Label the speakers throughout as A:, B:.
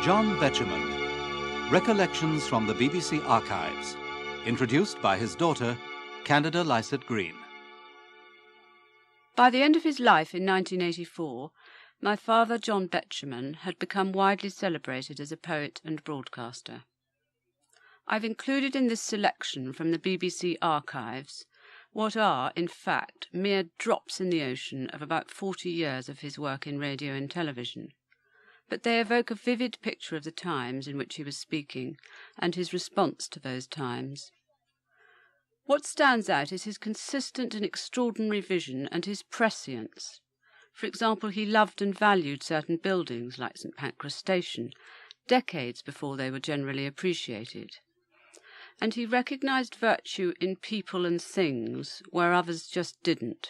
A: John Betjeman, Recollections from the BBC Archives, introduced by his daughter, Candida Lycett Green.
B: By the end of his life in 1984, my father, John Betjeman, had become widely celebrated as a poet and broadcaster. I've included in this selection from the BBC Archives what are, in fact, mere drops in the ocean of about 40 years of his work in radio and television. But they evoke a vivid picture of the times in which he was speaking and his response to those times. What stands out is his consistent and extraordinary vision and his prescience. For example, he loved and valued certain buildings, like St Pancras Station, decades before they were generally appreciated. And he recognised virtue in people and things where others just didn't.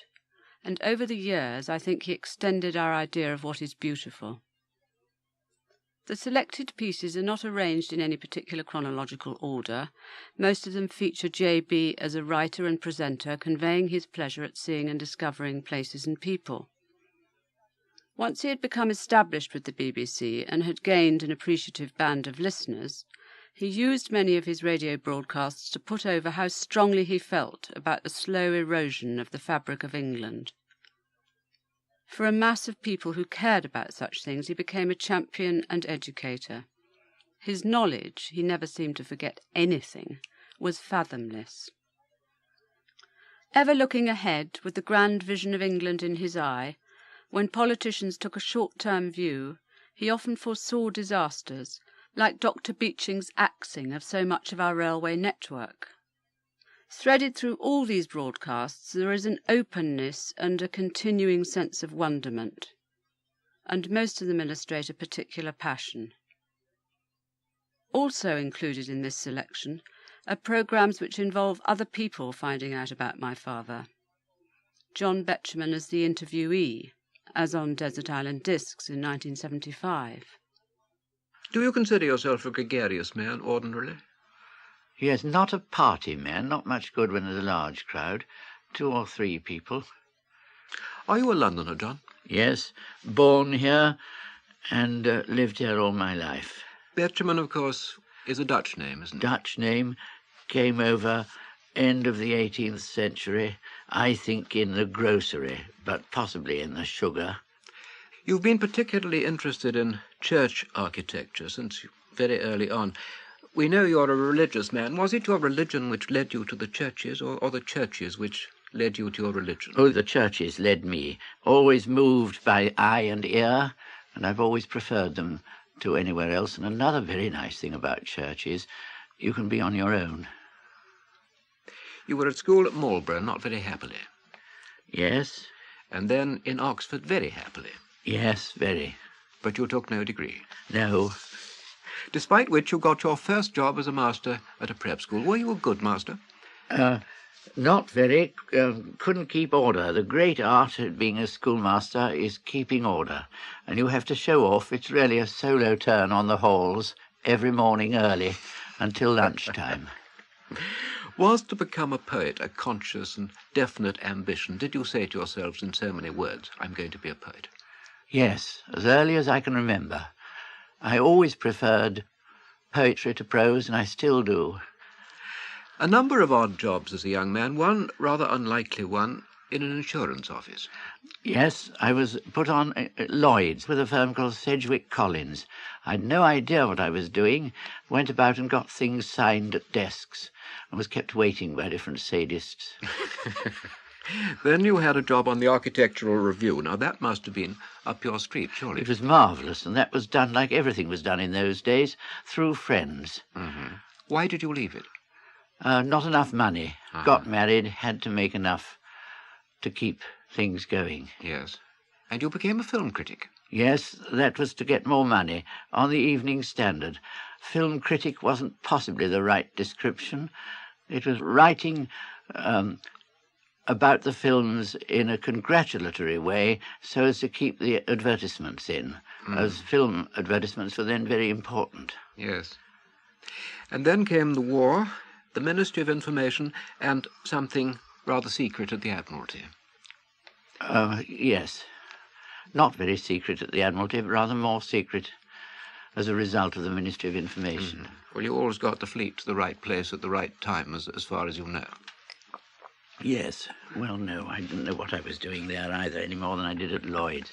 B: And over the years, I think he extended our idea of what is beautiful. The selected pieces are not arranged in any particular chronological order. Most of them feature J.B. as a writer and presenter, conveying his pleasure at seeing and discovering places and people. Once he had become established with the BBC and had gained an appreciative band of listeners, he used many of his radio broadcasts to put over how strongly he felt about the slow erosion of the fabric of England. For a mass of people who cared about such things, he became a champion and educator. His knowledge, he never seemed to forget anything, was fathomless. Ever looking ahead, with the grand vision of England in his eye, when politicians took a short-term view, he often foresaw disasters, like Dr. Beeching's axing of so much of our railway network. Threaded through all these broadcasts, there is an openness and a continuing sense of wonderment, and most of them illustrate a particular passion. Also included in this selection are programmes which involve other people finding out about my father. John Betjeman as the interviewee, as on Desert Island Discs in 1975.
C: Do you consider yourself a gregarious man, ordinarily?
D: Yes, not a party man, not much good when there's a large crowd. 2 or 3 people.
C: Are you a Londoner, John?
D: Yes, born here and lived here all my life.
C: Betjeman, of course, is a Dutch name, isn't it?
D: Dutch name, came over end of the 18th century, I think in the grocery, but possibly in the sugar.
C: You've been particularly interested in church architecture since very early on. We know you're a religious man. Was it your religion which led you to the churches, or the churches which led you to your religion?
D: Oh, the churches led me. Always moved by eye and ear, and I've always preferred them to anywhere else. And another very nice thing about church is you can be on your own.
C: You were at school at Marlborough, not very happily.
D: Yes.
C: And then in Oxford, very happily.
D: Yes, very.
C: But you took no degree.
D: No.
C: Despite which you got your first job as a master at a prep school. Were you a good master?
D: Not very. Couldn't keep order. The great art of being a schoolmaster is keeping order. And you have to show off. It's really a solo turn on the halls every morning early until lunchtime.
C: Was to become a poet a conscious and definite ambition? Did you say to yourselves in so many words, I'm going to be a poet?
D: Yes, as early as I can remember. I always preferred poetry to prose, and I still do.
C: A number of odd jobs as a young man, one rather unlikely one in an insurance office.
D: Yes, I was put on at Lloyd's with a firm called Sedgwick Collins. I had no idea what I was doing, went about and got things signed at desks, and was kept waiting by different sadists.
C: Then you had a job on the Architectural Review. Now, that must have been up your street, surely.
D: It was marvellous, and that was done like everything was done in those days, through friends.
C: Mm-hmm. Why did you leave it?
D: Not enough money. Got married, had to make enough to keep things going.
C: Yes. And you became a film critic.
D: Yes, that was to get more money. On the Evening Standard. Film critic wasn't possibly the right description. It was writing about the films in a congratulatory way so as to keep the advertisements in, as film advertisements were then very important.
C: Yes. And then came the war, the Ministry of Information, and something rather secret at the Admiralty.
D: Yes. Not very secret at the Admiralty, but rather more secret as a result of the Ministry of Information.
C: Well, you always got the fleet to the right place at the right time, as far as you know.
D: Yes. Well, no, I didn't know what I was doing there either, any more than I did at Lloyd's.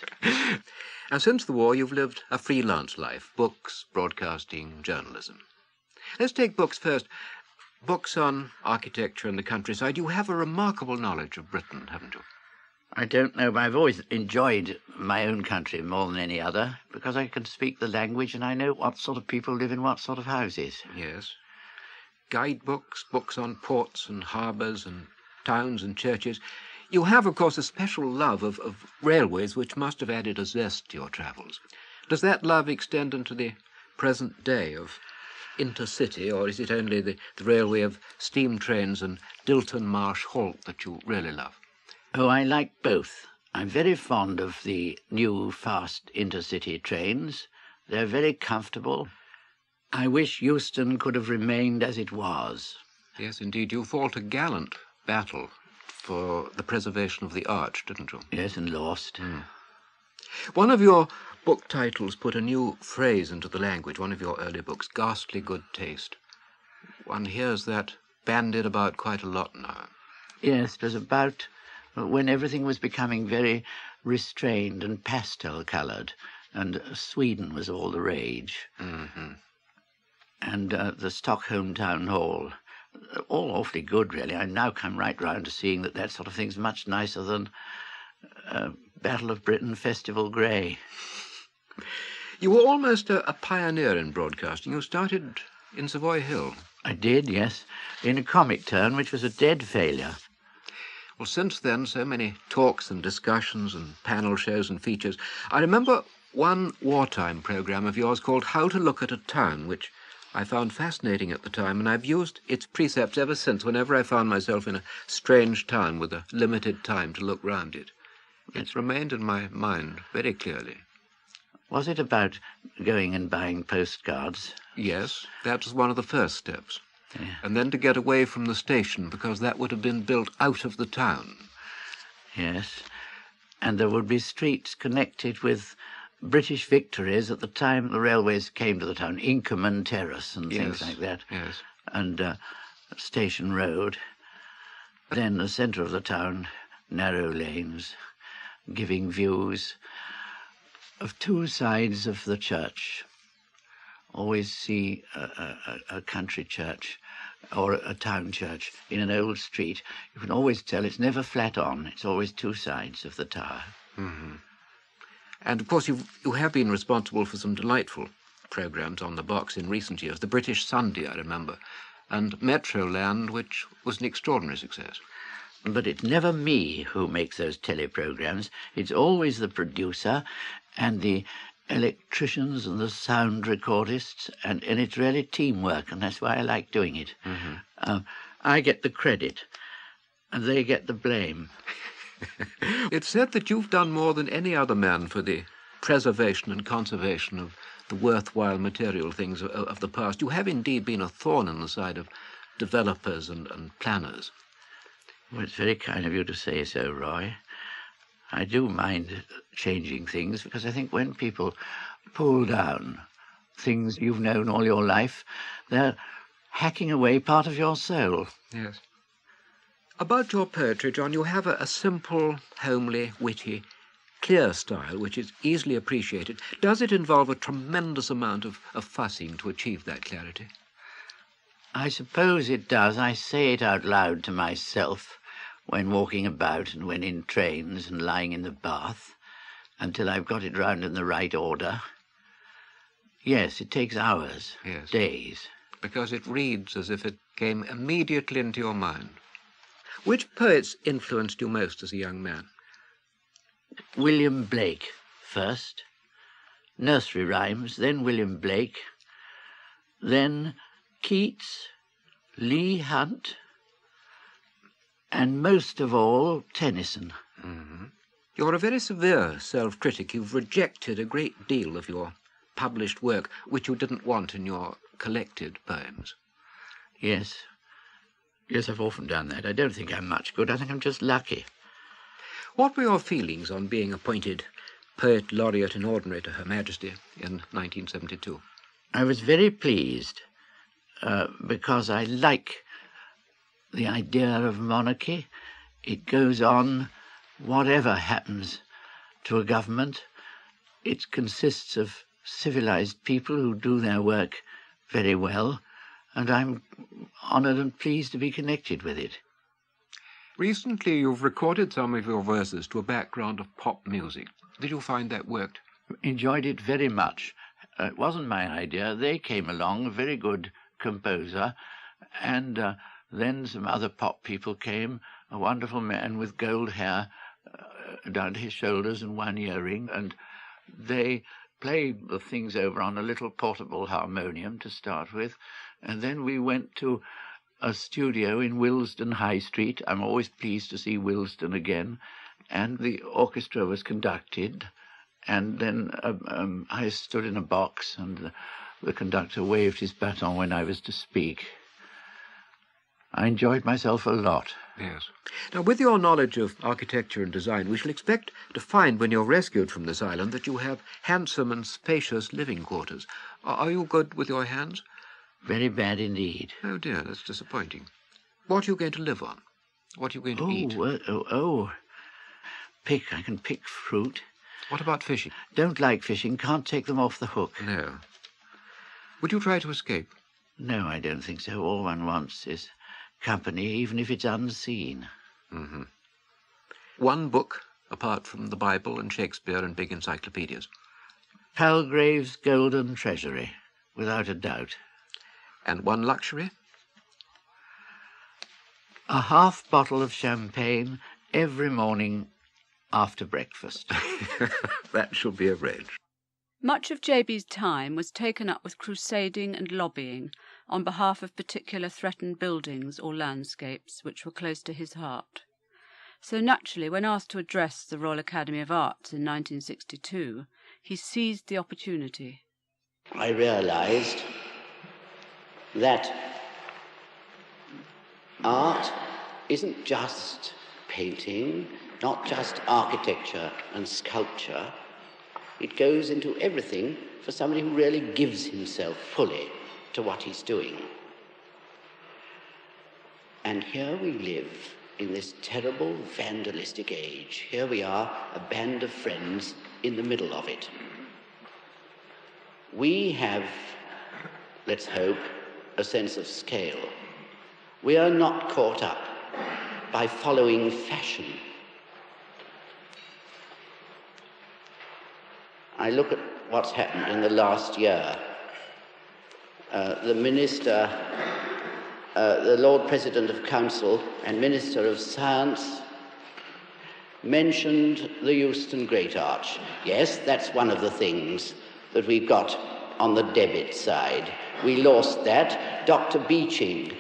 C: And since the war, you've lived a freelance life. Books, broadcasting, journalism. Let's take books first. Books on architecture and the countryside. You have a remarkable knowledge of Britain, haven't you?
D: I don't know, but I've always enjoyed my own country more than any other, because I can speak the language and I know what sort of people live in what sort of houses.
C: Yes. Guidebooks, books on ports and harbours and towns and churches. You have, of course, a special love of railways, which must have added a zest to your travels. Does that love extend into the present day of intercity, or is it only the railway of steam trains and Dilton Marsh Halt that you really love?
D: Oh, I like both. I'm very fond of the new fast intercity trains. They're very comfortable. I wish Euston could have remained as it was.
C: Yes, indeed. You fought a gallant battle for the preservation of the arch, didn't you?
D: Yes, and lost.
C: One of your book titles put a new phrase into the language, one of your early books, ghastly good taste. One hears that bandied about quite a lot now.
D: Yes, it was about when everything was becoming very restrained and pastel-coloured, and Sweden was all the rage. And the Stockholm Town Hall, all awfully good, really. I've now come right round to seeing that sort of thing's much nicer than Battle of Britain Festival Grey.
C: You were almost a pioneer in broadcasting. You started in Savoy Hill.
D: I did, yes, in a comic turn, which was a dead failure.
C: Well, since then, so many talks and discussions and panel shows and features. I remember one wartime programme of yours called How to Look at a Town, which I found fascinating at the time, and I've used its precepts ever since whenever I found myself in a strange town with a limited time to look round it. It's remained in my mind very clearly.
D: Was it about going and buying postcards?
C: Yes, that was one of the first steps.
D: Yeah.
C: And then to get away from the station, because that would have been built out of the town.
D: Yes, and there would be streets connected with British victories at the time the railways came to the town, Inkerman Terrace and things like that.
C: Yes.
D: And Station Road. Then the centre of the town, narrow lanes, giving views of two sides of the church. Always see a country church or a town church in an old street. You can always tell it's never flat on. It's always two sides of the tower.
C: And, of course, you have been responsible for some delightful programmes on the box in recent years. The British Sunday, I remember, and Metroland, which was an extraordinary success.
D: But it's never me who makes those teleprograms. It's always the producer and the electricians and the sound recordists, and it's really teamwork, and that's why I like doing it. I get the credit, and they get the blame.
C: It's said that you've done more than any other man for the preservation and conservation of the worthwhile material things of the past. You have indeed been a thorn in the side of developers and planners.
D: Well, it's very kind of you to say so, Roy. I do mind changing things, because I think when people pull down things you've known all your life, they're hacking away part of your soul.
C: Yes. About your poetry, John, you have a simple, homely, witty, clear style which is easily appreciated. Does it involve a tremendous amount of fussing to achieve that clarity?
D: I suppose it does. I say it out loud to myself when walking about and when in trains and lying in the bath until I've got it round in the right order. Yes, it takes hours,
C: yes,
D: days.
C: Because it reads as if it came immediately into your mind. Which poets influenced you most as a young man?
D: William Blake first, nursery rhymes, then William Blake, then Keats, Leigh Hunt, and most of all, Tennyson.
C: You're a very severe self-critic. You've rejected a great deal of your published work, which you didn't want in your collected poems.
D: Yes. Yes, I've often done that. I don't think I'm much good. I think I'm just lucky.
C: What were your feelings on being appointed Poet Laureate in Ordinary to Her Majesty in 1972.
D: I was very pleased because I like the idea of monarchy. It goes on whatever happens to a government. It consists of civilized people who do their work very well, and I'm honoured and pleased to be connected with it.
C: Recently, you've recorded some of your verses to a background of pop music. Did you find that worked?
D: Enjoyed it very much. It wasn't my idea. They came along, a very good composer, and then some other pop people came, a wonderful man with gold hair down to his shoulders and one earring, and they played the things over on a little portable harmonium to start with, and then we went to a studio in Willesden High Street. I'm always pleased to see Willesden again, and the orchestra was conducted, and then I stood in a box, and the conductor waved his baton when I was to speak. I enjoyed myself a lot.
C: Yes. Now, with your knowledge of architecture and design, we shall expect to find when you're rescued from this island that you have handsome and spacious living quarters. Are you good with your hands?
D: Very bad indeed.
C: Oh, dear, that's disappointing. What are you going to live on? What are you going to eat?
D: Pick. I can pick fruit.
C: What about fishing?
D: Don't like fishing. Can't take them off the hook.
C: No. Would you try to escape?
D: No, I don't think so. All one wants is company, even if it's unseen.
C: Mm-hmm. One book, apart from the Bible and Shakespeare and big encyclopedias.
D: Palgrave's Golden Treasury, without a doubt.
C: And one luxury?
D: A half bottle of champagne every morning after breakfast.
C: That shall be arranged.
B: Much of JB's time was taken up with crusading and lobbying on behalf of particular threatened buildings or landscapes which were close to his heart. So naturally, when asked to address the Royal Academy of Arts in 1962, he seized the opportunity.
E: I realized that art isn't just painting, not just architecture and sculpture. It goes into everything for somebody who really gives himself fully to what he's doing. And here we live in this terrible vandalistic age. Here we are, a band of friends in the middle of it. We have, let's hope, a sense of scale. We are not caught up by following fashion. I look at what's happened in the last year. The Minister, the Lord President of Council and Minister of Science mentioned the Euston Great Arch. Yes, that's one of the things that we've got on the debit side. We lost that. Dr. Beeching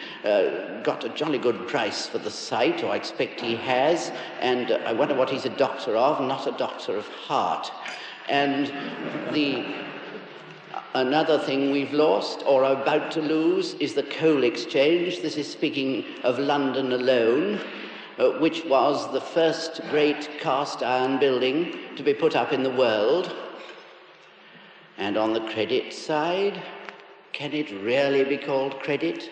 E: got a jolly good price for the site, or I expect he has, and I wonder what he's a doctor of, not a doctor of heart. And another thing we've lost, or are about to lose, is the coal exchange. This is speaking of London alone, which was the first great cast iron building to be put up in the world. And on the credit side, can it really be called credit?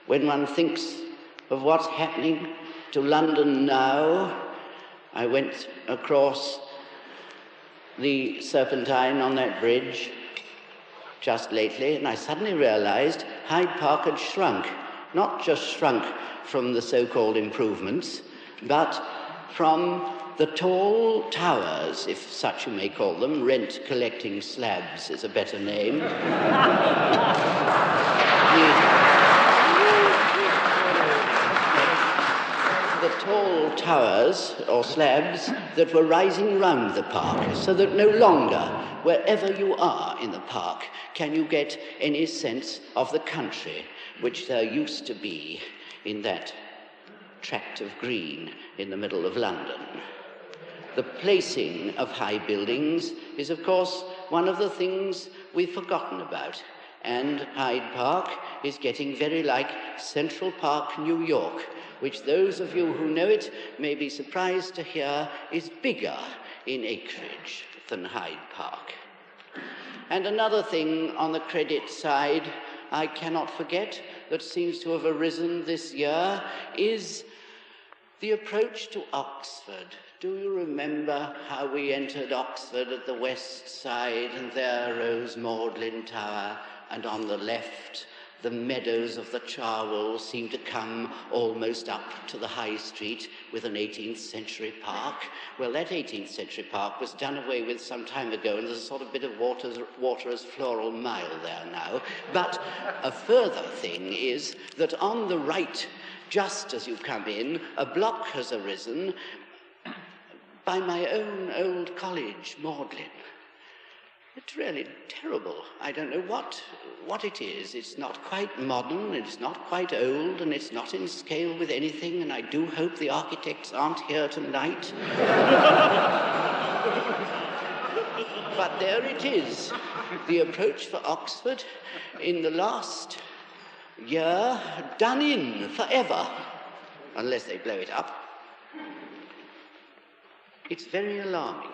E: When one thinks of what's happening to London now, I went across the Serpentine on that bridge just lately, and I suddenly realized Hyde Park had shrunk. Not just shrunk from the so-called improvements, but from the tall towers, if such you may call them. Rent-collecting slabs is a better name. The tall towers or slabs that were rising round the park, so that no longer, wherever you are in the park, can you get any sense of the country, which there used to be in that tract of green in the middle of London. The placing of high buildings is, of course, one of the things we've forgotten about. And Hyde Park is getting very like Central Park, New York, which those of you who know it may be surprised to hear is bigger in acreage than Hyde Park. And another thing on the credit side I cannot forget that seems to have arisen this year is the approach to Oxford. Do you remember how we entered Oxford at the west side, and there rose Magdalen Tower, and on the left the meadows of the Charwell seemed to come almost up to the High Street with an 18th century park? Well, that 18th century park was done away with some time ago, and there's a sort of bit of Waterer's Floral Mile there now. But a further thing is that on the right, just as you come in, a block has arisen by my own old college, Magdalen. It's really terrible. I don't know what it is. It's not quite modern, it's not quite old, and it's not in scale with anything, and I do hope the architects aren't here tonight. But there it is, the approach for Oxford in the last year, done in forever, unless they blow it up. It's very alarming.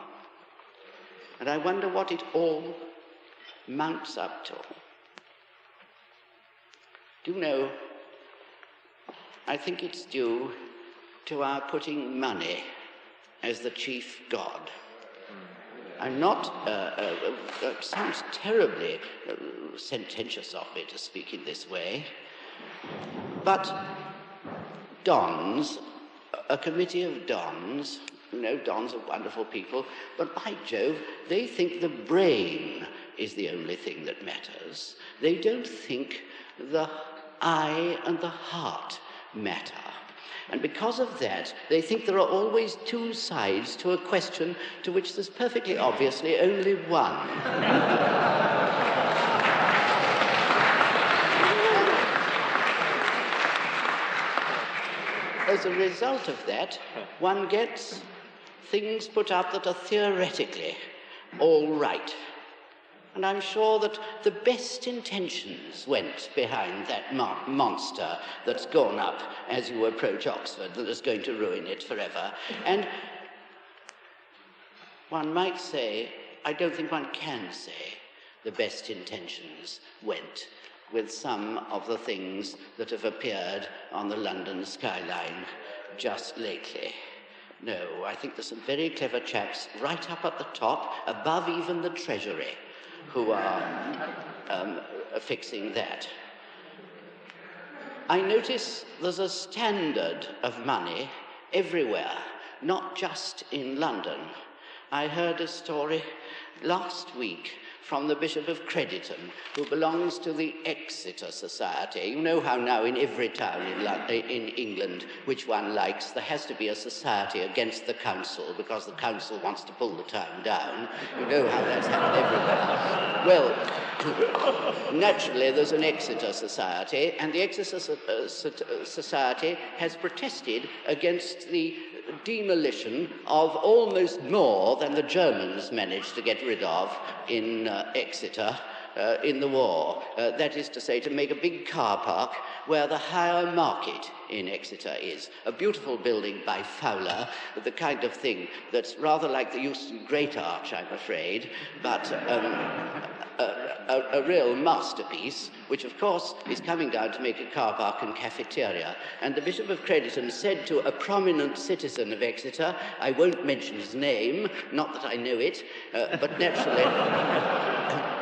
E: And I wonder what it all mounts up to. Do you know, I think it's due to our putting money as the chief god. I'm not, it sounds terribly sententious of me to speak in this way, but dons, a committee of dons, you know, dons are wonderful people, but by Jove, they think the brain is the only thing that matters. They don't think the eye and the heart matter. And because of that, they think there are always two sides to a question to which there's perfectly obviously only one. As a result of that, one gets things put up that are theoretically all right. And I'm sure that the best intentions went behind that monster that's gone up as you approach Oxford, that is going to ruin it forever. And one might say, I don't think one can say, the best intentions went with some of the things that have appeared on the London skyline just lately. No, I think there's some very clever chaps right up at the top, above even the Treasury, who are fixing that. I notice there's a standard of money everywhere, not just in London. I heard a story last week from the Bishop of Crediton, who belongs to the Exeter Society. You know how now in every town in England, which one likes, there has to be a society against the council, because the council wants to pull the town down. You know how that's happened everywhere. Well, naturally, there's an Exeter Society, and the Exeter Society has protested against the demolition of almost more than the Germans managed to get rid of in Exeter in the war. That is to say, to make a big car park where the higher market in Exeter is. A beautiful building by Fowler, the kind of thing that's rather like the Euston Great Arch, I'm afraid, but a real masterpiece, which of course is coming down to make a car park and cafeteria. And the Bishop of Crediton said to a prominent citizen of Exeter, I won't mention his name, not that I know it, but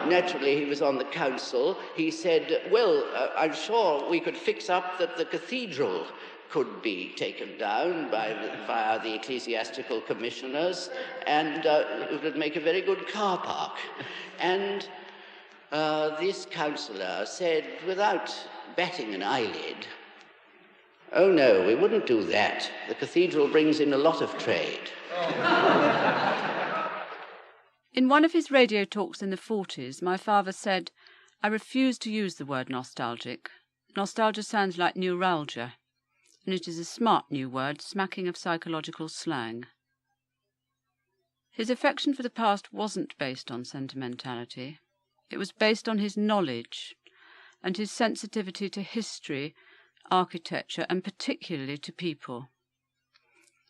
E: naturally he was on the council, he said, well, I'm sure we could fix up that the cathedral could be taken down via the ecclesiastical commissioners, and it would make a very good car park. And this councillor said, without batting an eyelid, oh no, we wouldn't do that. The cathedral brings in a lot of trade.
B: In one of his radio talks in the 40s, my father said, I refuse to use the word nostalgic. Nostalgia sounds like neuralgia, and it is a smart new word smacking of psychological slang. His affection for the past wasn't based on sentimentality. It was based on his knowledge and his sensitivity to history, architecture, and particularly to people.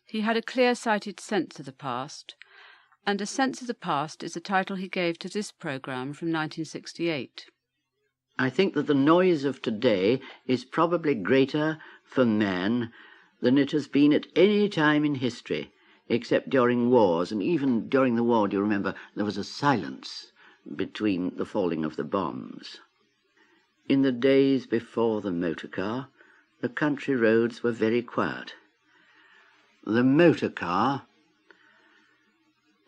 B: He had a clear-sighted sense of the past, and A Sense of the Past is the title he gave to this programme from 1968.
F: I think that the noise of today is probably greater for man than it has been at any time in history, except during wars. And even during the war, do you remember, there was a silence between the falling of the bombs. In the days before the motor car, the country roads were very quiet. The motor car,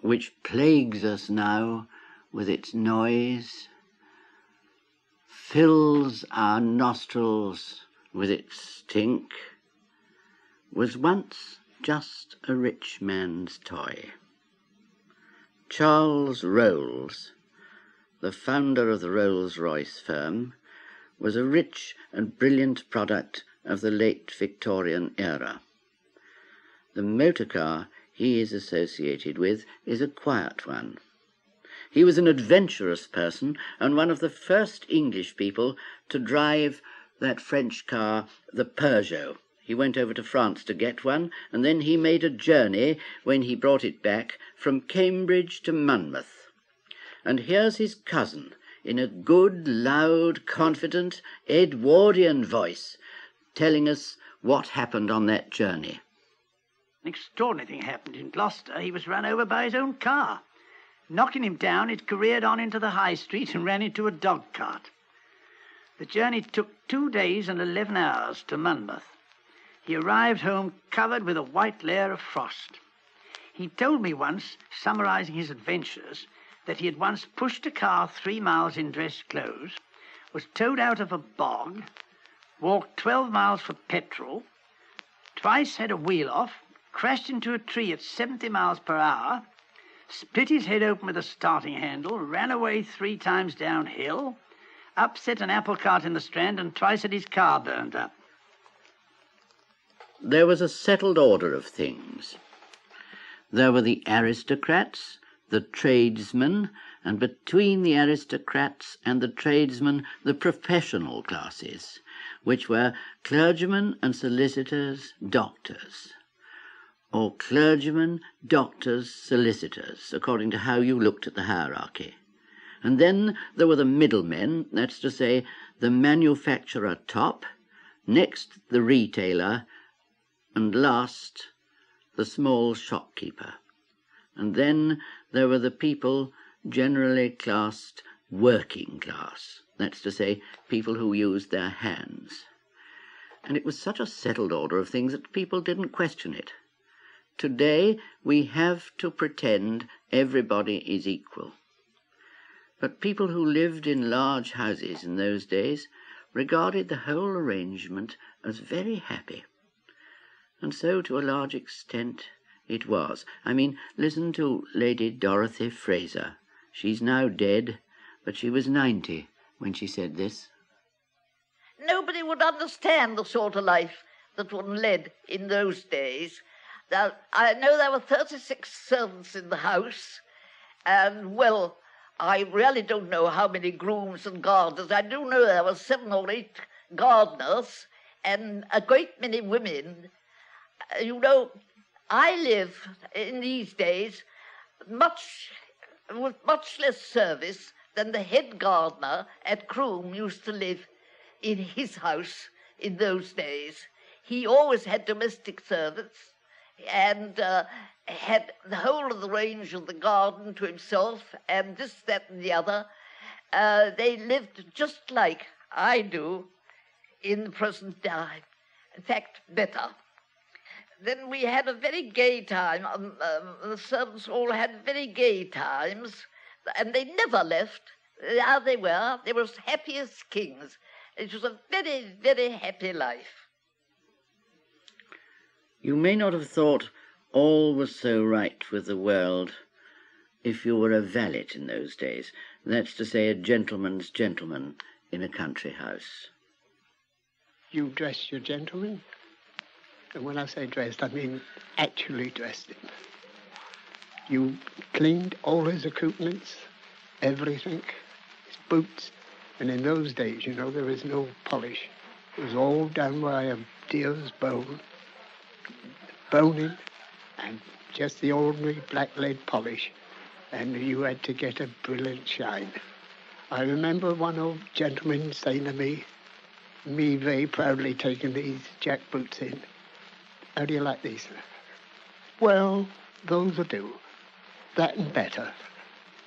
F: which plagues us now with its noise, fills our nostrils with its stink, was once just a rich man's toy. Charles Rolls, the founder of the Rolls-Royce firm, was a rich and brilliant product of the late Victorian era. The motor car he is associated with is a quiet one. He was an adventurous person and one of the first English people to drive that French car, the Peugeot. He went over to France to get one, and then he made a journey, when he brought it back, from Cambridge to Monmouth. And here's his cousin, in a good, loud, confident, Edwardian voice, telling us what happened on that journey.
G: An extraordinary thing happened in Gloucester. He was run over by his own car. Knocking him down, it careered on into the high street and ran into a dog cart. The journey took 2 days and 11 hours to Monmouth. He arrived home covered with a white layer of frost. He told me once, summarizing his adventures, that he had once pushed a car 3 miles in dress clothes, was towed out of a bog, walked 12 miles for petrol, twice had a wheel off, crashed into a tree at 70 miles per hour, split his head open with a starting handle, ran away 3 times downhill, upset an apple cart in the Strand, and twice had his car burned up.
F: There was a settled order of things. There were the aristocrats, the tradesmen, and between the aristocrats and the tradesmen, the professional classes, which were clergymen and solicitors, doctors, or clergymen, doctors, solicitors, according to how you looked at the hierarchy. And then there were the middlemen, that's to say, the manufacturer top, next the retailer, and last the small shopkeeper. And then there were the people generally classed working class, that's to say, people who used their hands. And it was such a settled order of things that people didn't question it. Today we have to pretend everybody is equal. But people who lived in large houses in those days regarded the whole arrangement as very happy. And so, to a large extent, it was. I mean, listen to Lady Dorothy Fraser. She's now dead, but she was 90 when she said this.
H: Nobody would understand the sort of life that one led in those days. Now, I know there were 36 servants in the house, and, well, I really don't know how many grooms and gardeners. I do know there were 7 or 8 gardeners and a great many women. You know, I live in these days with much less service than the head gardener at Croom used to live in his house in those days. He always had domestic servants and had the whole of the range of the garden to himself and this, that, and the other. They lived just like I do in the present time. In fact, better. Then we had a very gay time. The servants all had very gay times, and they never left. There they were. They were as happy as kings. It was a very, very happy life.
F: You may not have thought all was so right with the world if you were a valet in those days. That's to say, a gentleman's gentleman in a country house.
I: You dressed your gentleman? And when I say dressed, I mean actually dressed him. You cleaned all his accoutrements, everything, his boots. And in those days, you know, there was no polish. It was all done by a deer's bone, boning, and just the ordinary black lead polish and you had to get a brilliant shine. I remember one old gentleman saying to me very proudly taking these jack boots in, "How do you like these?" "Well, those will do. That and better."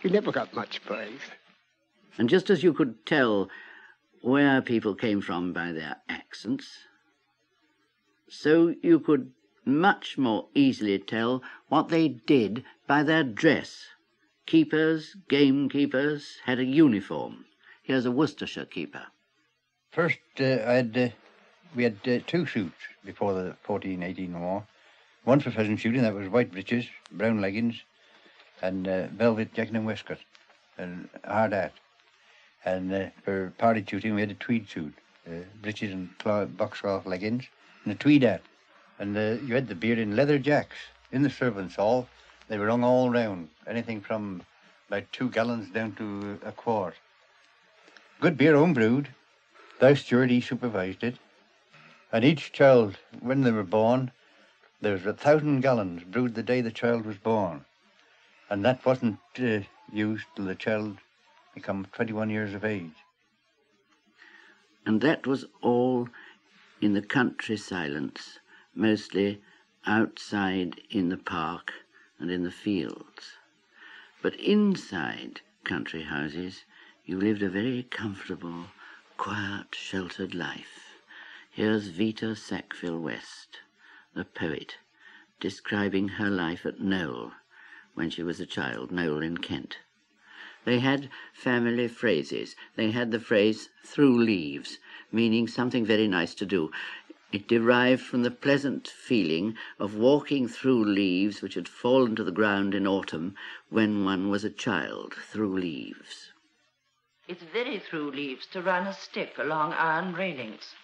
I: He never got much praise.
F: And just as you could tell where people came from by their accents, so you could much more easily tell what they did by their dress. Keepers, gamekeepers, had a uniform. Here's a Worcestershire keeper.
J: First, we had 2 suits before the 14-18 war. One for pheasant shooting, that was white breeches, brown leggings, and velvet jacket and waistcoat, and hard hat. And for party shooting, we had a tweed suit, breeches and boxcloth leggings, and a tweed hat. And you had the beer in leather jacks in the servants' hall. They were hung all round, anything from about 2 gallons down to a quart. Good beer, home brewed. The steward, he supervised it. And each child, when they were born, there was 1,000 gallons brewed the day the child was born. And that wasn't used till the child became 21 years of age.
F: And that was all in the country silence, mostly outside in the park and in the fields. But inside country houses, you lived a very comfortable, quiet, sheltered life. Here's Vita Sackville West, the poet, describing her life at Knowle, when she was a child, Knowle in Kent. They had family phrases. They had the phrase "through leaves," meaning something very nice to do. It derived from the pleasant feeling of walking through leaves which had fallen to the ground in autumn when one was a child, through leaves.
K: It's very through leaves to run a stick along iron railings.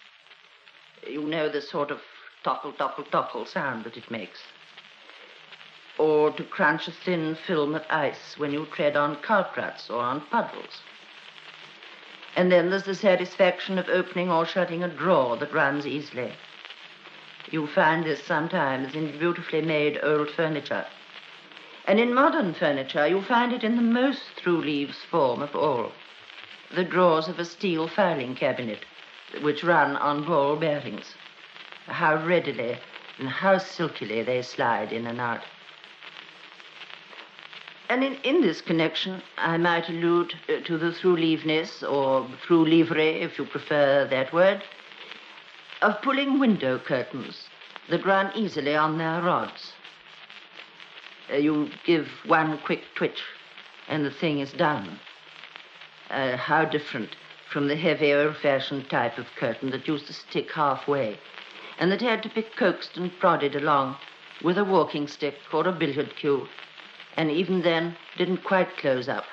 K: You know the sort of tockle, tockle, tockle sound that it makes. Or to crunch a thin film of ice when you tread on cart ruts or on puddles. And then there's the satisfaction of opening or shutting a drawer that runs easily. You find this sometimes in beautifully made old furniture. And in modern furniture, you find it in the most through leaves form of all. The drawers of a steel filing cabinet, which run on ball bearings. How readily and how silkily they slide in and out. And in this connection, I might allude to the through-leaveness, or through-leavery, if you prefer that word, of pulling window curtains that run easily on their rods. You give one quick twitch, and the thing is done. How different from the heavy, old-fashioned type of curtain that used to stick halfway, and that had to be coaxed and prodded along with a walking stick or a billiard cue, and even then didn't quite close up,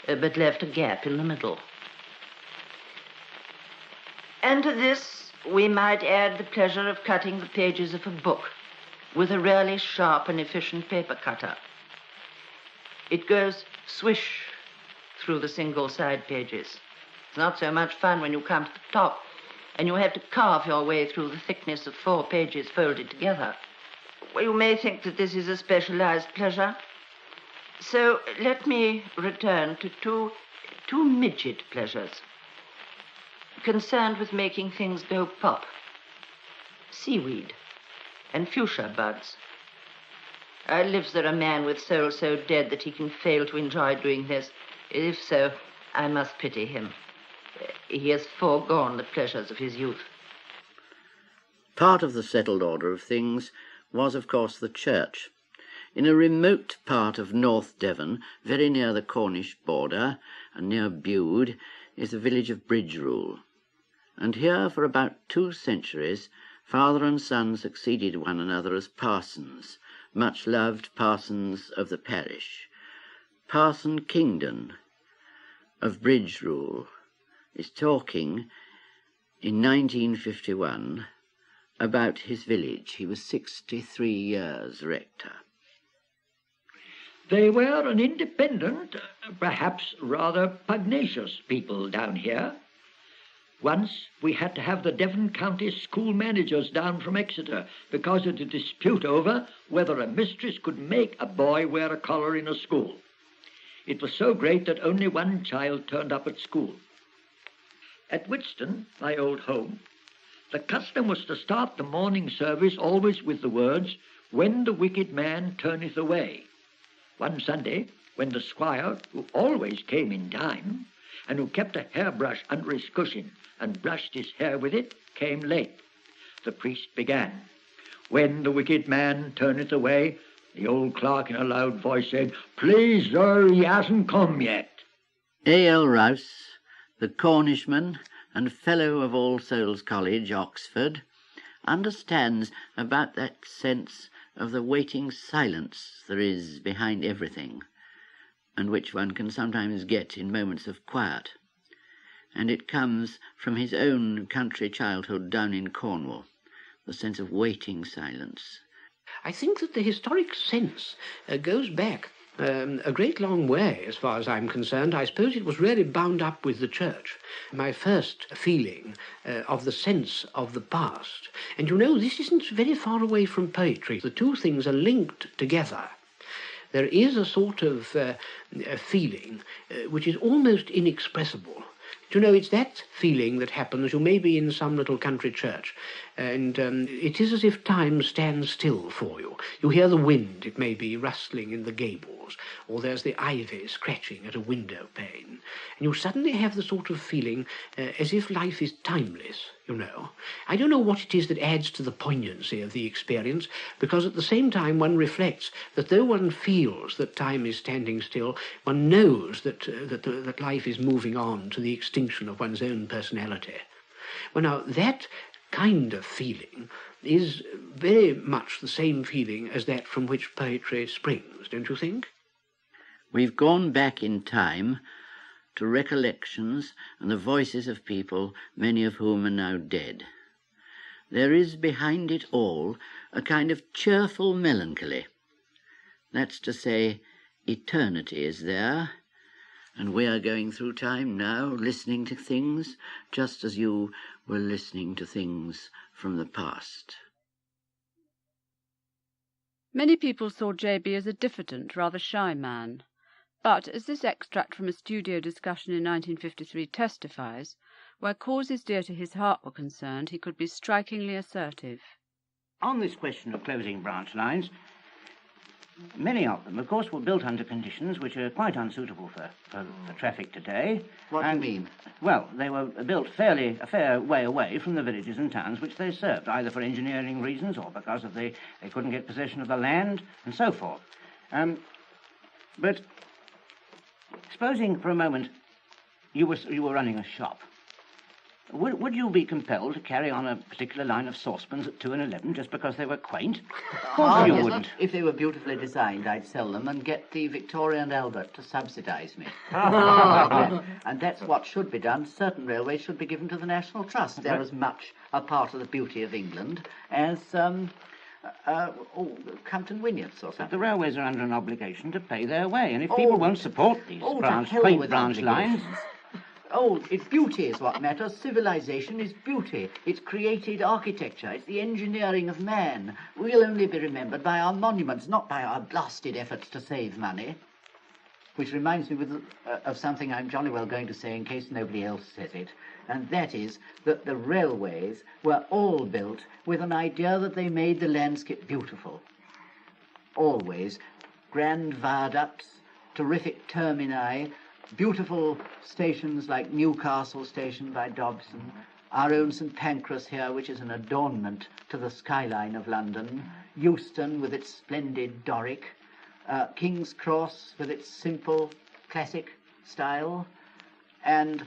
K: but left a gap in the middle. And to this, we might add the pleasure of cutting the pages of a book with a really sharp and efficient paper cutter. It goes swish through the single side pages. It's not so much fun when you come to the top and you have to carve your way through the thickness of 4 pages folded together. Well, you may think that this is a specialized pleasure. So let me return to two midget pleasures concerned with making things go pop. Seaweed and fuchsia buds. Lives there a man with soul so dead that he can fail to enjoy doing this? If so, I must pity him. He has foregone the pleasures of his youth.
F: Part of the settled order of things was, of course, the church. In a remote part of North Devon, very near the Cornish border and near Bude, is the village of Bridgerule. And here, for about 2 centuries, father and son succeeded one another as parsons, much-loved parsons of the parish. Parson Kingdon of Bridgerule is talking in 1951 about his village. He was 63 years rector.
L: They were an independent, perhaps rather pugnacious people down here. Once we had to have the Devon County school managers down from Exeter because of a dispute over whether a mistress could make a boy wear a collar in a school. It was so great that only one child turned up at school. At Witston, my old home, the custom was to start the morning service always with the words, "When the wicked man turneth away." One Sunday, when the squire, who always came in time, and who kept a hairbrush under his cushion and brushed his hair with it, came late, the priest began, "When the wicked man turneth away," the old clerk in a loud voice said, "Please, sir, he hasn't come yet."
F: A.L. Rouse, the Cornishman and Fellow of All Souls College, Oxford, understands about that sense of the waiting silence there is behind everything, and which one can sometimes get in moments of quiet. And it comes from his own country childhood down in Cornwall, the sense of waiting silence.
M: I think that the historic sense goes back a great long way, as far as I'm concerned. I suppose it was really bound up with the church. My first feeling of the sense of the past. And you know, this isn't very far away from poetry. The two things are linked together. There is a sort of a feeling which is almost inexpressible. You know, it's that feeling that happens, you may be in some little country church, and it is as if time stands still for you. You hear the wind, it may be, rustling in the gables, or there's the ivy scratching at a window pane, and you suddenly have the sort of feeling as if life is timeless, you know. I don't know what it is that adds to the poignancy of the experience, because at the same time one reflects that though one feels that time is standing still, one knows that life is moving on to the extinction of one's own personality. Well, now, that kind of feeling is very much the same feeling as that from which poetry springs, don't you think?
F: We've gone back in time to recollections and the voices of people, many of whom are now dead. There is behind it all a kind of cheerful melancholy. That's to say, eternity is there, and we are going through time now, listening to things just as you were listening to things from the past.
B: Many people saw J.B. as a diffident, rather shy man, but, as this extract from a studio discussion in 1953 testifies, where causes dear to his heart were concerned, he could be strikingly assertive.
N: On this question of closing branch lines, many of them, of course, were built under conditions which are quite unsuitable for traffic today.
F: What do you mean?
N: Well, they were built a fair way away from the villages and towns which they served, either for engineering reasons or because they couldn't get possession of the land and so forth. But supposing for a moment you were running a shop, would you be compelled to carry on a particular line of saucepans at 2 and 11 just because they were quaint? Of course you wouldn't.
F: If they were beautifully designed, I'd sell them and get the Victoria and Albert to subsidise me. And that's what should be done. Certain railways should be given to the National Trust. They're as much a part of the beauty of England as Compton Wynyates or something.
N: The railways are under an obligation to pay their way, and if people won't support these quaint branch lines...
F: Oh, it's beauty is what matters. Civilization is beauty. It's created architecture. It's the engineering of man. We'll only be remembered by our monuments, not by our blasted efforts to save money. Which reminds me of something I'm jolly well going to say in case nobody else says it. And that is that the railways were all built with an idea that they made the landscape beautiful. Always. Grand viaducts, terrific termini, beautiful stations like Newcastle Station by Dobson, our own St Pancras here, which is an adornment to the skyline of London, Euston with its splendid Doric, King's Cross with its simple classic style, and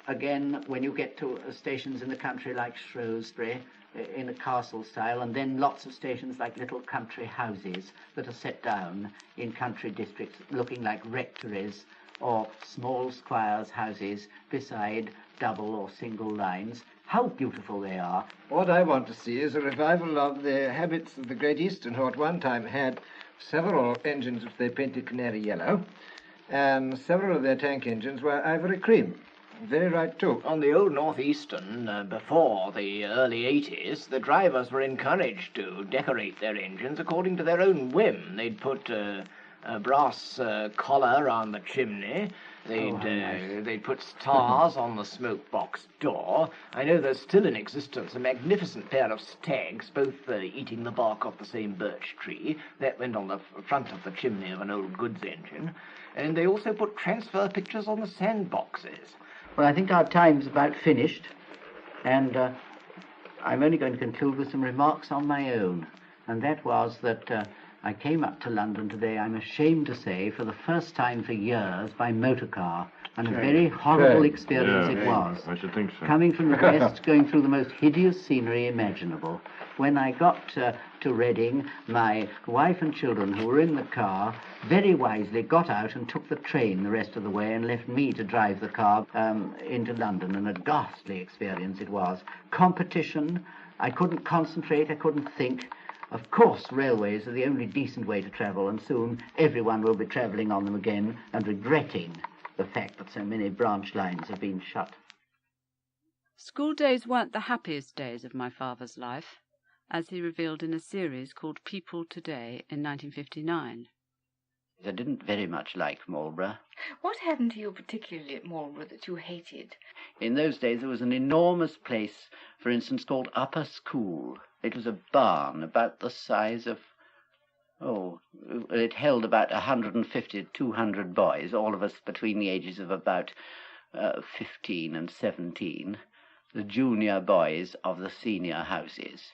F: again when you get to stations in the country like Shrewsbury in a castle style, and then lots of stations like little country houses that are set down in country districts looking like rectories or small squires' houses beside double or single lines. How beautiful they are.
C: What I want to see is a revival of the habits of the Great Eastern, who at one time had several engines which they painted canary yellow, and several of their tank engines were ivory cream. Very right, too.
O: On the old North Eastern, before the early 80s, the drivers were encouraged to decorate their engines according to their own whim. They'd put a brass collar on the chimney. They'd put stars on the smoke box door. I know there's still in existence a magnificent pair of stags, both eating the bark off the same birch tree. That went on the front of the chimney of an old goods engine. And they also put transfer pictures on the sandboxes.
F: Well, I think our time's about finished, and I'm only going to conclude with some remarks on my own. And that was that I came up to London today, I'm ashamed to say, for the first time for years by motor car, and a very horrible experience it was.
P: I should think so.
F: Coming from the west, going through the most hideous scenery imaginable. When I got to Reading, my wife and children who were in the car very wisely got out and took the train the rest of the way and left me to drive the car into London, and a ghastly experience it was. Competition, I couldn't concentrate, I couldn't think. Of course, railways are the only decent way to travel, and soon everyone will be travelling on them again and regretting the fact that so many branch lines have been shut.
B: School days weren't the happiest days of my father's life, as he revealed in a series called People Today in 1959.
F: I didn't very much like Marlborough.
Q: What happened to you particularly at Marlborough that you hated?
F: In those days there was an enormous place, for instance, called Upper School. It was a barn about the size of, it held about 150 to 200 boys, all of us between the ages of about 15 and 17, the junior boys of the senior houses.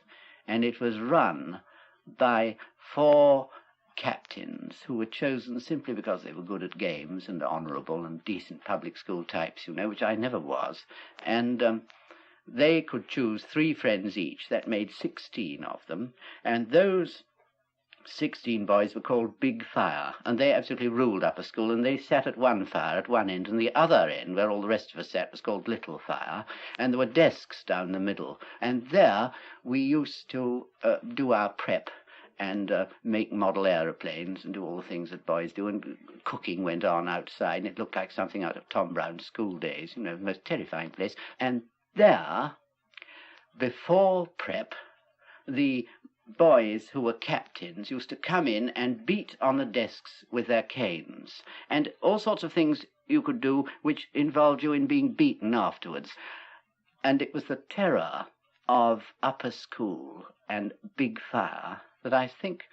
F: And it was run by 4 captains who were chosen simply because they were good at games and honourable and decent public school types, which I never was. And they could choose 3 friends each. That made 16 of them. And those 16 boys were called Big Fire, and they absolutely ruled Upper School, and they sat at one fire at one end, and the other end, where all the rest of us sat, was called Little Fire, and there were desks down the middle. And there we used to do our prep and make model aeroplanes and do all the things that boys do, and cooking went on outside, and it looked like something out of Tom Brown's School Days, the most terrifying place. And there, before prep, the boys who were captains used to come in and beat on the desks with their canes, and all sorts of things you could do which involved you in being beaten afterwards. And it was the terror of Upper School and Big Fire that I think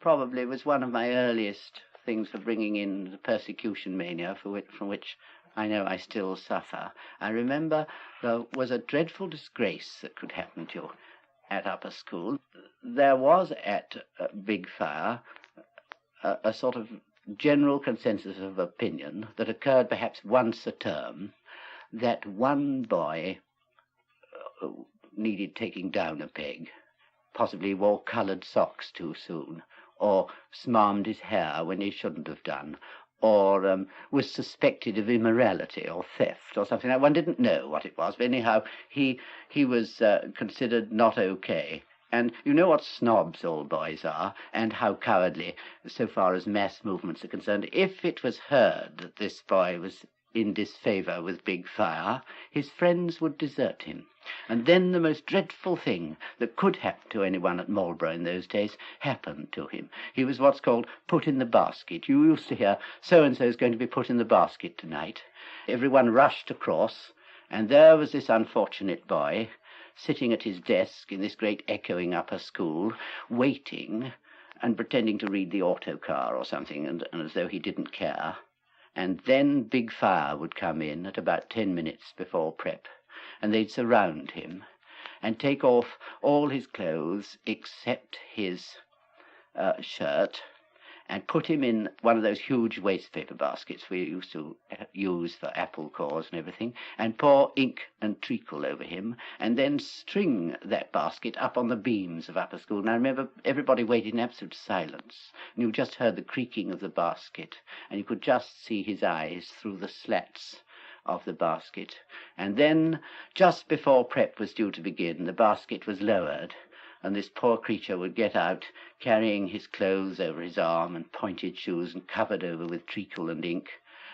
F: probably was one of my earliest things for bringing in the persecution mania from which I know I still suffer. I remember there was a dreadful disgrace that could happen to you at Upper School. There was at Big Fire a sort of general consensus of opinion that occurred perhaps once a term, that one boy needed taking down a peg, possibly wore coloured socks too soon, or smarmed his hair when he shouldn't have done, or was suspected of immorality or theft or something. One didn't know what it was, but anyhow, he was considered not okay. And you know what snobs all boys are, and how cowardly, so far as mass movements are concerned. If it was heard that this boy was in disfavour with Big Fire, his friends would desert him. And then the most dreadful thing that could happen to anyone at Marlborough in those days happened to him. He was what's called put in the basket. You used to hear, so-and-so is going to be put in the basket tonight. Everyone rushed across, and there was this unfortunate boy sitting at his desk in this great echoing Upper School, waiting and pretending to read the autocar or something, and as though he didn't care. And then Big Fire would come in at about 10 minutes before prep, and they'd surround him and take off all his clothes except his shirt, and put him in one of those huge wastepaper baskets we used to use for apple cores and everything, and pour ink and treacle over him, and then string that basket up on the beams of Upper School. And I remember everybody waited in absolute silence, and you just heard the creaking of the basket, and you could just see his eyes through the slats of the basket. And then, just before prep was due to begin, the basket was lowered, and this poor creature would get out, carrying his clothes over his arm and pointed shoes and covered over with treacle and ink,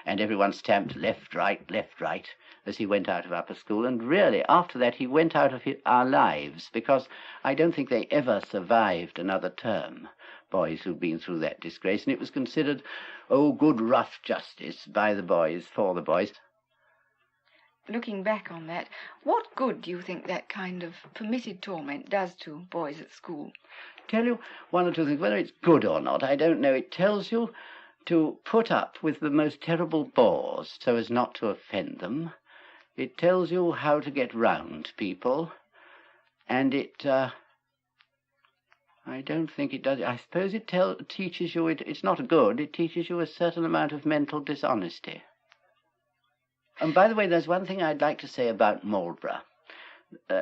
F: and everyone stamped left, right, as he went out of Upper School. And really, after that, he went out of our lives, because I don't think they ever survived another term. boys who'd been through that disgrace, and it was considered, oh, good rough justice by the boys, for the boys.
Q: Looking back on that, what good do you think that kind of permitted torment does to boys at school?
F: Tell you one or two things. Whether it's good or not, I don't know. It tells you to put up with the most terrible bores so as not to offend them. It tells you how to get round people. And it, I don't think it does. I suppose it teaches you, it's not good, it teaches you a certain amount of mental dishonesty. And by the way, there's one thing I'd like to say about Marlborough.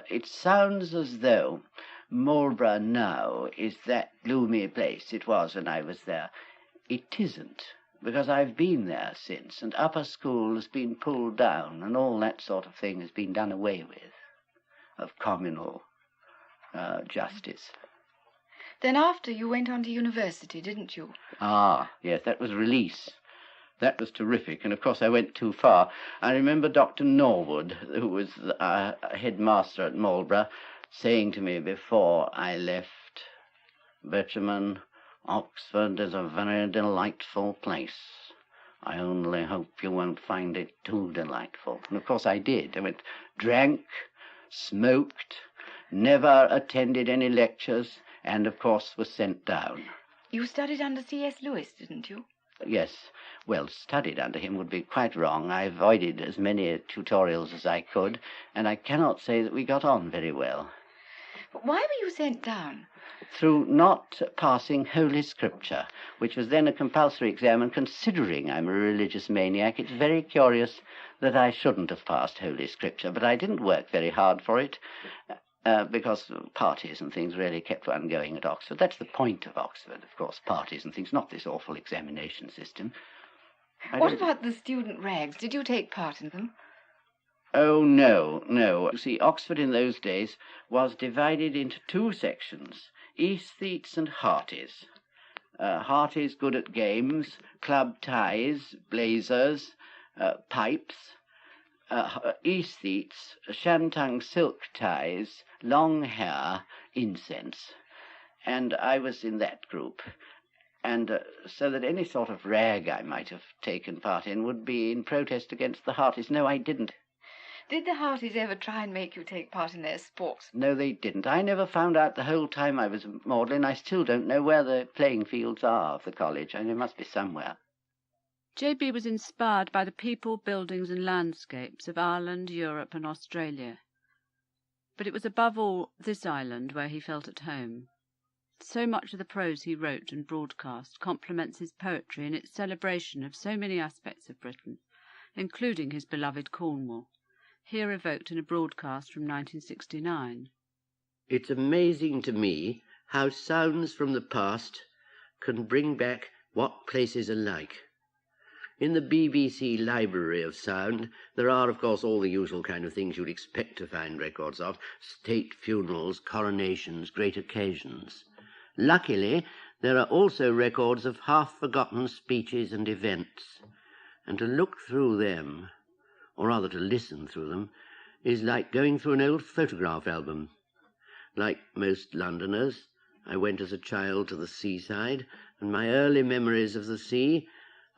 F: It sounds as though Marlborough now is that gloomy place it was when I was there. It isn't, because I've been there since, and upper school has been pulled down, and all that sort of thing has been done away with, of communal justice.
Q: Then after you went on to university, didn't you?
F: Ah, yes, that was release. That was terrific, and of course I went too far. I remember Dr. Norwood, who was headmaster at Marlborough, saying to me before I left, "Betjeman, Oxford is a very delightful place. I only hope you won't find it too delightful." And of course I did. I went, drank, smoked, never attended any lectures, and of course was sent down.
Q: You studied under C.S. Lewis, didn't you?
F: Yes, well, studied under him would be quite wrong. I avoided as many tutorials as I could, and I cannot say that we got on very well.
Q: But why were you sent down?
F: Through not passing Holy Scripture, which was then a compulsory exam, and considering I'm a religious maniac, it's very curious that I shouldn't have passed Holy Scripture, but I didn't work very hard for it, because parties and things really kept one going at Oxford. That's the point of Oxford, of course, parties and things, not this awful examination system.
Q: What about the student rags? Did you take part in them?
F: Oh, no, no. You see, Oxford in those days was divided into two sections, aesthetes and hearties. Hearties good at games, club ties, blazers, pipes. Aesthetes, shantung silk ties, long hair, incense. And I was in that group. And so that any sort of rag I might have taken part in would be in protest against the hearties. No, I didn't.
Q: Did the hearties ever try and make you take part in their sports?
F: No, they didn't. I never found out the whole time I was at Magdalen. I still don't know where the playing fields are of the college. I mean, there must be somewhere.
B: J.B. was inspired by the people, buildings and landscapes of Ireland, Europe and Australia. But it was above all this island where he felt at home. So much of the prose he wrote and broadcast complements his poetry in its celebration of so many aspects of Britain, including his beloved Cornwall, here evoked in a broadcast from 1969.
P: It's amazing to me how sounds from the past can bring back what places are like. In the BBC Library of Sound, there are, of course, all the usual kind of things you'd expect to find records of: state funerals, coronations, great occasions. Luckily, there are also records of half-forgotten speeches and events, and to look through them, or rather to listen through them, is like going through an old photograph album. Like most Londoners, I went as a child to the seaside, and my early memories of the sea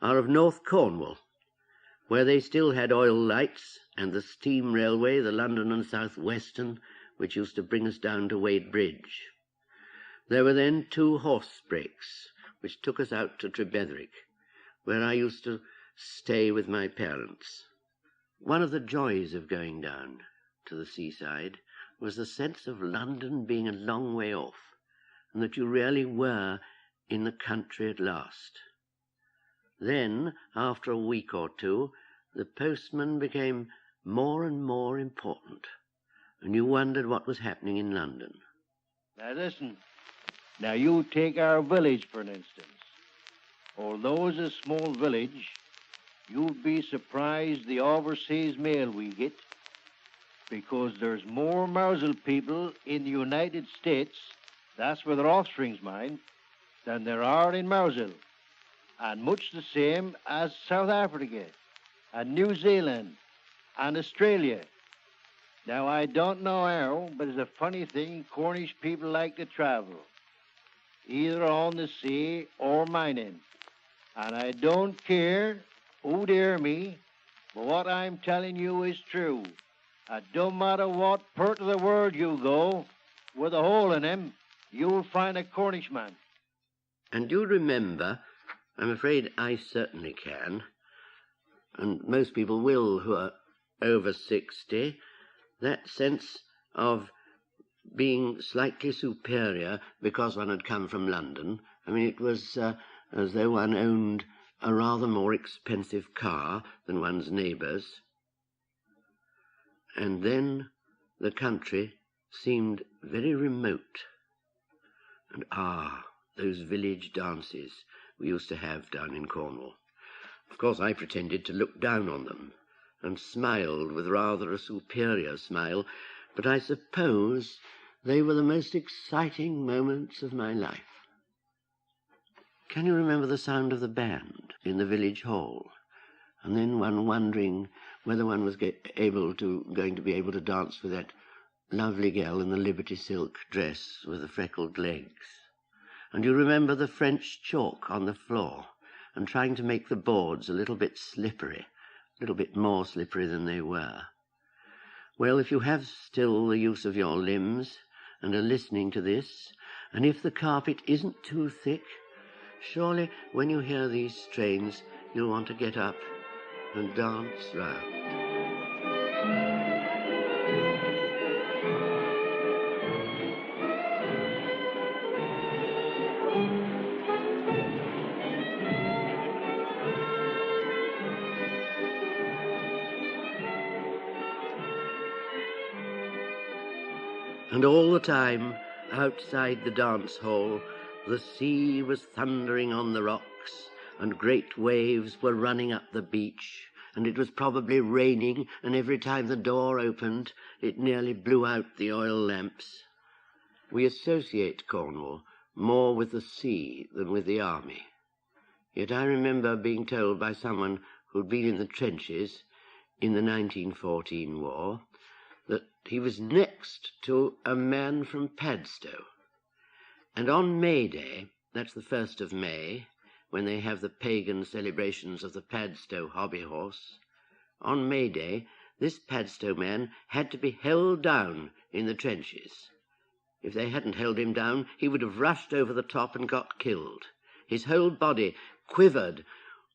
P: are of North Cornwall, where they still had oil lights and the steam railway, the London and South Western, which used to bring us down to Wade Bridge. There were then 2 horse breaks, which took us out to Trebetherick, where I used to stay with my parents. One of the joys of going down to the seaside was the sense of London being a long way off, and that you really were in the country at last. Then, after a week or 2, the postman became more and more important, and you wondered what was happening in London.
R: Now listen. Now you take our village, for an instance. Although it's a small village, you'd be surprised the overseas mail we get, because there's more Mosul people in the United States, that's where their offspring's mind, than there are in Mosul. And much the same as South Africa, and New Zealand, and Australia. Now, I don't know how, but it's a funny thing, Cornish people like to travel. either on the sea or mining. And I don't care who'd hear me, but what I'm telling you is true. It don't matter what part of the world you go, with a hole in him, you'll find a Cornishman.
P: And do you remember, I'm afraid I certainly can, and most people will who are over 60, that sense of being slightly superior because one had come from London. I mean, it was as though one owned a rather more expensive car than one's neighbours. And then the country seemed very remote. And those village dances we used to have down in Cornwall. Of course, I pretended to look down on them and smiled with rather a superior smile, but I suppose they were the most exciting moments of my life. Can you remember the sound of the band in the village hall? And then one wondering whether one was going to be able to dance with that lovely girl in the Liberty silk dress with the freckled legs. And you remember the French chalk on the floor and trying to make the boards a little bit slippery, a little bit more slippery than they were. Well, if you have still the use of your limbs and are listening to this, and if the carpet isn't too thick, surely when you hear these strains you'll want to get up and dance round. And all the time, outside the dance hall, the sea was thundering on the rocks, and great waves were running up the beach, and it was probably raining, and every time the door opened, it nearly blew out the oil lamps. We associate Cornwall more with the sea than with the army. Yet I remember being told by someone who'd been in the trenches in the 1914 war that he was next to a man from Padstow. And on May Day, that's the 1st of May, when they have the pagan celebrations of the Padstow hobby horse, on May Day, this Padstow man had to be held down in the trenches. If they hadn't held him down, he would have rushed over the top and got killed. His whole body quivered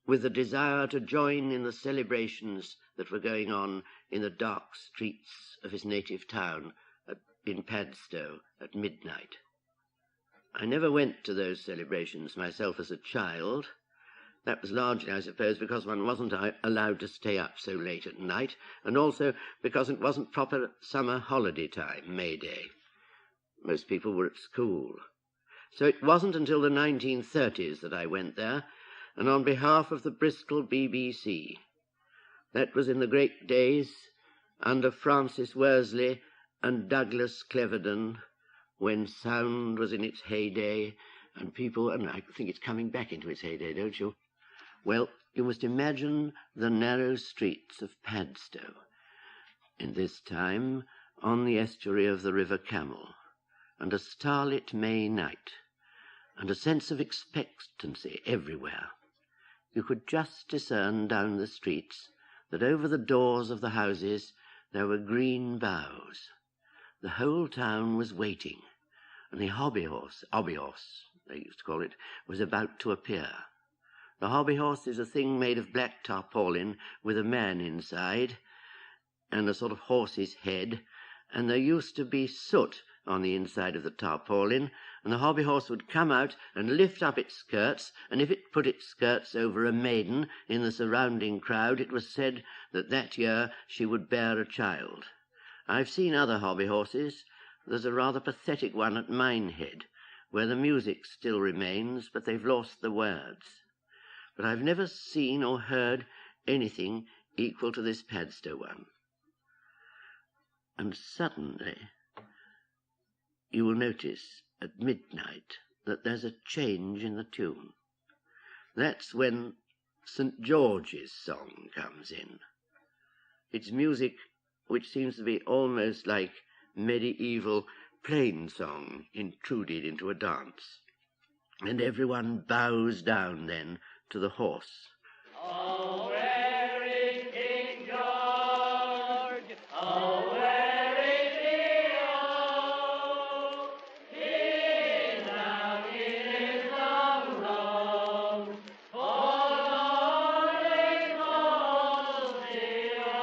P: with the desire to join in the celebrations that were going on in the dark streets of his native town in Padstow at midnight. I never went to those celebrations myself as a child. That was largely, I suppose, because one wasn't allowed to stay up so late at night, and also because it wasn't proper summer holiday time, May Day. Most people were at school. So it wasn't until the 1930s that I went there, and on behalf of the Bristol BBC. That was in the great days under Francis Worsley and Douglas Clevedon, when sound was in its heyday, and people, and I think it's coming back into its heyday, don't you? Well, you must imagine the narrow streets of Padstow, in this time on the estuary of the River Camel, and a starlit May night, and a sense of expectancy everywhere. You could just discern down the streets that over the doors of the houses there were green boughs. The whole town was waiting, and the hobby horse, they used to call it, was about to appear. The hobby horse is a thing made of black tarpaulin with a man inside and a sort of horse's head, and there used to be soot on the inside of the tarpaulin, and the hobby horse would come out and lift up its skirts, and if it put its skirts over a maiden in the surrounding crowd, it was said that that year she would bear a child. I've seen other hobby horses. There's a rather pathetic one at Minehead, where the music still remains, but they've lost the words. But I've never seen or heard anything equal to this Padstow one. And suddenly you will notice at midnight that there's a change in the tune. That's when St. George's song comes in. It's music which seems to be almost like medieval plain song intruded into a dance. and everyone bows down then to the horse.
S: Oh, where is King George? Oh, where is Leo? He's down in his long robe, forlornly calls Leo.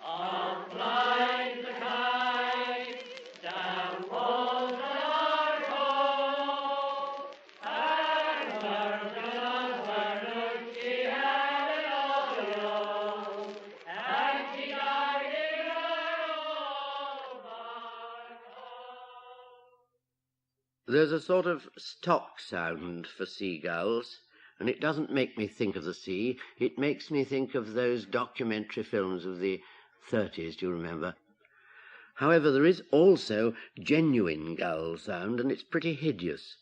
S: Up flies the kite, down falls the lark, and she had an audio, and she guided her all by.
P: There's a sort of stock sound for seagulls, and it doesn't make me think of the sea. It makes me think of those documentary films of the 30s, do you remember? However, there is also genuine gull sound, and it's pretty hideous.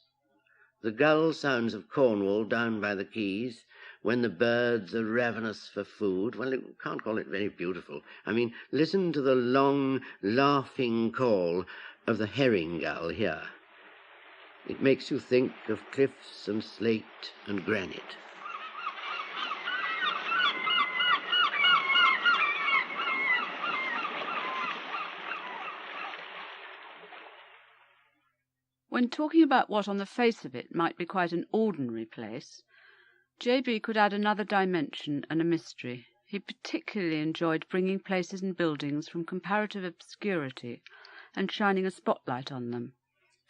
P: The gull sounds of Cornwall down by the quays, when the birds are ravenous for food. Well, you can't call it very beautiful. I mean, listen to the long, laughing call of the herring gull here. It makes you think of cliffs and slate and granite.
B: When talking about what on the face of it might be quite an ordinary place, J.B. could add another dimension and a mystery. He particularly enjoyed bringing places and buildings from comparative obscurity and shining a spotlight on them.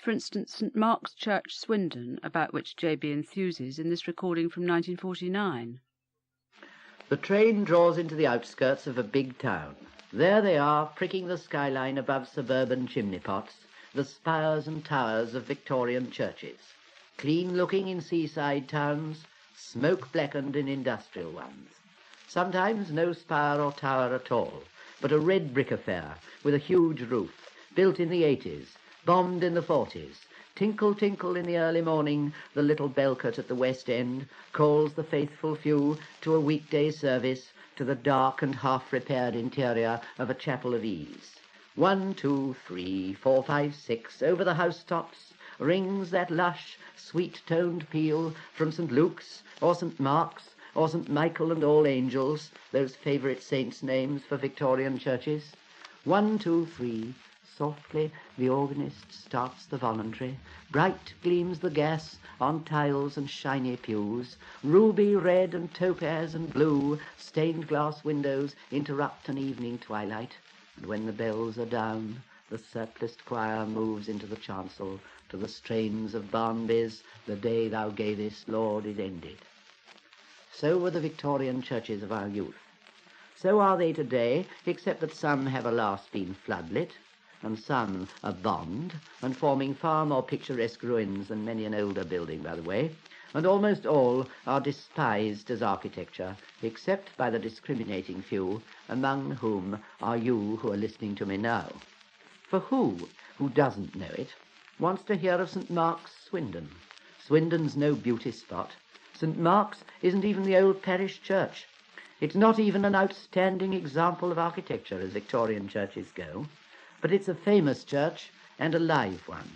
B: For instance, St. Mark's Church, Swindon, about which J.B. enthuses in this recording from 1949.
F: The train draws into the outskirts of a big town. There they are, pricking the skyline above suburban chimney pots, the spires and towers of Victorian churches, clean-looking in seaside towns, smoke-blackened in industrial ones. Sometimes no spire or tower at all, but a red brick affair with a huge roof, built in the 80s, bombed in the 40s. Tinkle, tinkle in the early morning, the little bellcut at the west end calls the faithful few to a weekday service to the dark and half-repaired interior of a chapel of ease. 1, 2, 3, 4, 5, 6, over the housetops rings that lush, sweet-toned peal from St. Luke's or St. Mark's or St. Michael and All Angels, those favourite saints' names for Victorian churches. 1, 2, 3, softly the organist starts the voluntary. Bright gleams the gas on tiles and shiny pews. Ruby red and topaz and blue stained glass windows interrupt an evening twilight. And when the bells are down, the surpliced choir moves into the chancel to the strains of Barnby's "The Day Thou Gavest, Lord, is Ended." So were the Victorian churches of our youth. So are they today, except that some have alas been floodlit, and some are bombed, and forming far more picturesque ruins than many an older building, by the way, and almost all are despised as architecture, except by the discriminating few, among whom are you who are listening to me now. For who doesn't know it, wants to hear of St. Mark's, Swindon? Swindon's no beauty spot. St. Mark's isn't even the old parish church. It's not even an outstanding example of architecture as Victorian churches go, but it's a famous church and a live one.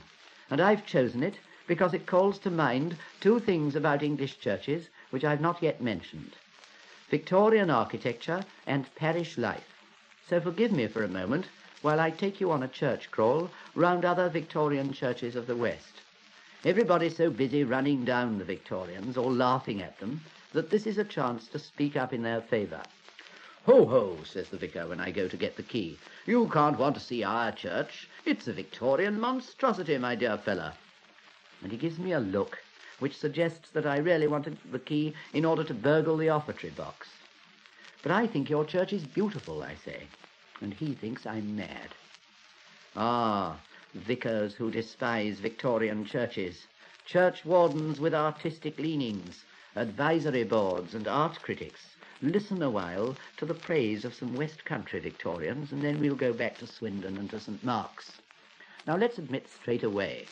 F: And I've chosen it because it calls to mind two things about English churches which I've not yet mentioned: Victorian architecture and parish life. So forgive me for a moment while I take you on a church crawl round other Victorian churches of the West. Everybody's so busy running down the Victorians or laughing at them that this is a chance to speak up in their favour. "Ho, ho," says the vicar when I go to get the key. "You can't want to see our church. It's a Victorian monstrosity, my dear fellow." And he gives me a look which suggests that I really wanted the key in order to burgle the offertory box. "But I think your church is beautiful," I say, and he thinks I'm mad. Ah, vicars who despise Victorian churches, church wardens with artistic leanings, advisory boards and art critics, listen a while to the praise of some West Country Victorians, and then we'll go back to Swindon and to St. Mark's. Now let's admit straight away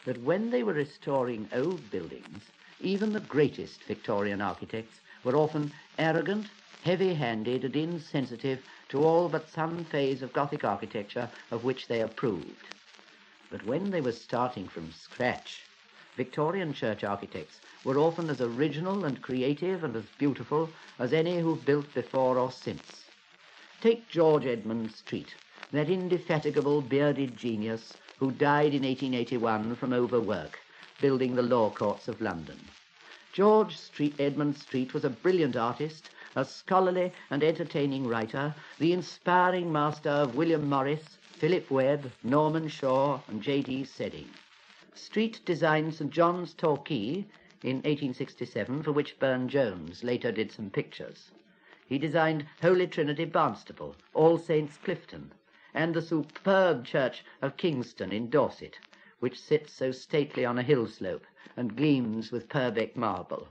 F: that when they were restoring old buildings, even the greatest Victorian architects were often arrogant, heavy-handed and insensitive to all but some phase of Gothic architecture of which they approved. But when they were starting from scratch Victorian church architects were often as original and creative and as beautiful as any who've built before or since. Take George Edmund Street, that indefatigable bearded genius who died in 1881 from overwork, building the law courts of London. Edmund Street was a brilliant artist, a scholarly and entertaining writer, the inspiring master of William Morris, Philip Webb, Norman Shaw, and J.D. Sedding. Street designed St. John's Torquay in 1867, for which Burne-Jones later did some pictures. He designed Holy Trinity Barnstaple, All Saints Clifton, and the superb church of Kingston in Dorset, which sits so stately on a hill slope and gleams with Purbeck marble.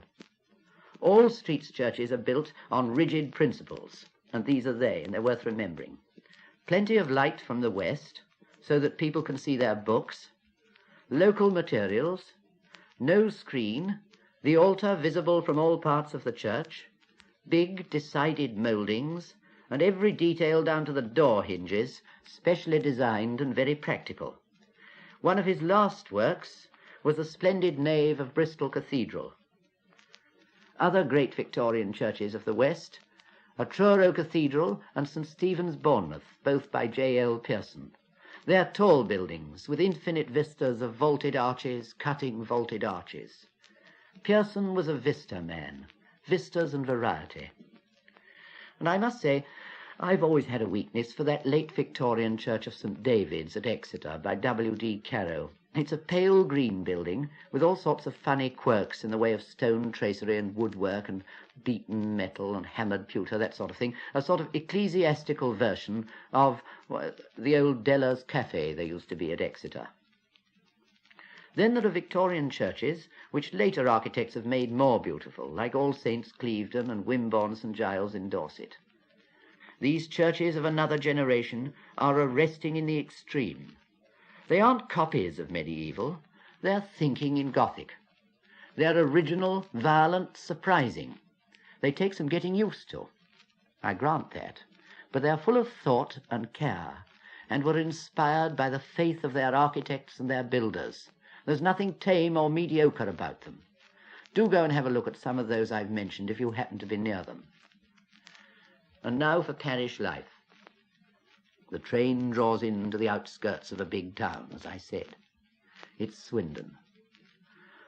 F: All Street's churches are built on rigid principles, and these are they, and they're worth remembering. Plenty of light from the west, so that people can see their books, local materials, no screen, the altar visible from all parts of the church, big, decided mouldings, and every detail down to the door hinges, specially designed and very practical. One of his last works was the splendid nave of Bristol Cathedral. Other great Victorian churches of the West are Truro Cathedral and St. Stephen's, Bournemouth, both by J.L. Pearson. They are tall buildings with infinite vistas of vaulted arches, cutting vaulted arches. Pearson was a vista man, vistas and variety. And I must say, I've always had a weakness for that late Victorian church of St. David's at Exeter by W.D. Carrow. It's a pale green building with all sorts of funny quirks in the way of stone tracery and woodwork and beaten metal and hammered pewter, that sort of thing, a sort of ecclesiastical version of the old Deller's Cafe there used to be at Exeter. Then there are Victorian churches which later architects have made more beautiful, like All Saints Clevedon and Wimborne St. Giles in Dorset. These churches of another generation are arresting in the extreme. They aren't copies of medieval, they're thinking in Gothic. They're original, violent, surprising. They take some getting used to, I grant that, but they're full of thought and care, and were inspired by the faith of their architects and their builders. There's nothing tame or mediocre about them. Do go and have a look at some of those I've mentioned if you happen to be near them. And now for parish life. The train draws in to the outskirts of a big town, as I said. It's Swindon.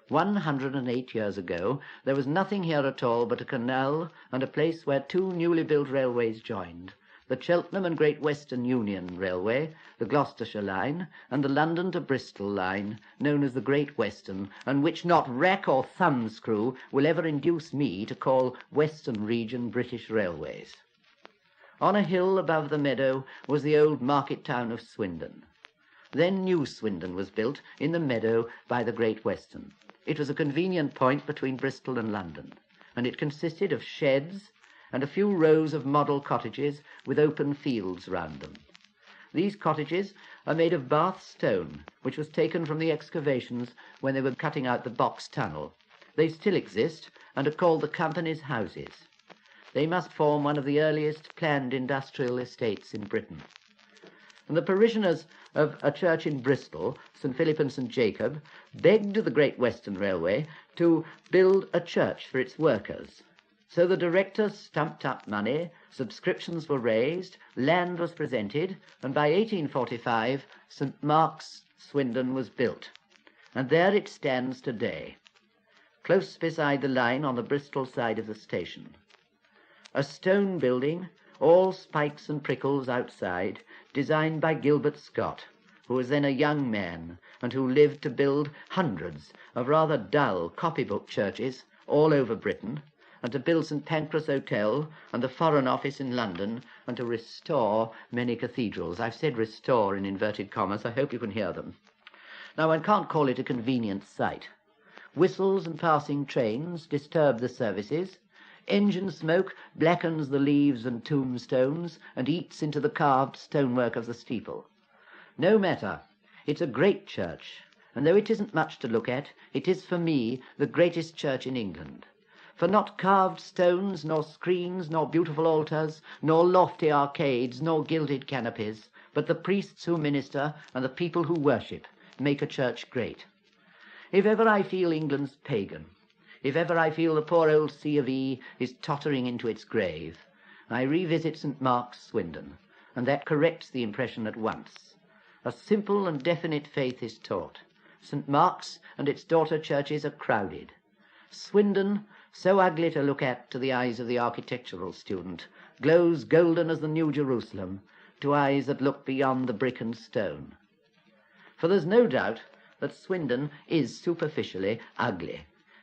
F: 108 years ago, there was nothing here at all but a canal and a place where two newly built railways joined, the Cheltenham and Great Western Union Railway, the Gloucestershire Line, and the London to Bristol Line, known as the Great Western, and which not rack or thumbscrew will ever induce me to call Western Region British Railways. On a hill above the meadow was the old market town of Swindon. Then New Swindon was built in the meadow by the Great Western. It was a convenient point between Bristol and London, and it consisted of sheds and a few rows of model cottages with open fields round them. These cottages are made of Bath stone, which was taken from the excavations when they were cutting out the box tunnel. They still exist and are called the Company's Houses. They must form one of the earliest planned industrial estates in Britain. And the parishioners of a church in Bristol, St. Philip and St. Jacob, begged the Great Western Railway to build a church for its workers. So the directors stumped up money, subscriptions were raised, land was presented, and by 1845 St. Mark's, Swindon was built. And there it stands today, close beside the line on the Bristol side of the station. A stone building, all spikes and prickles outside, designed by Gilbert Scott, who was then a young man and who lived to build hundreds of rather dull copybook churches all over Britain, and to build St. Pancras Hotel and the Foreign Office in London, and to restore many cathedrals. I've said restore in inverted commas. I hope you can hear them. Now, one can't call it a convenient site. Whistles and passing trains disturb the services. Engine smoke blackens the leaves and tombstones and eats into the carved stonework of the steeple. No matter, it's a great church, and though it isn't much to look at, it is for me the greatest church in England. For not carved stones, nor screens, nor beautiful altars, nor lofty arcades, nor gilded canopies, but the priests who minister and the people who worship make a church great. If ever I feel England's pagan, if ever I feel the poor old C of E is tottering into its grave, I revisit St. Mark's, Swindon, and that corrects the impression at once. A simple and definite faith is taught. St. Mark's and its daughter churches are crowded. Swindon, so ugly to look at to the eyes of the architectural student, glows golden as the New Jerusalem to eyes that look beyond the brick and stone. For there's no doubt that Swindon is superficially ugly.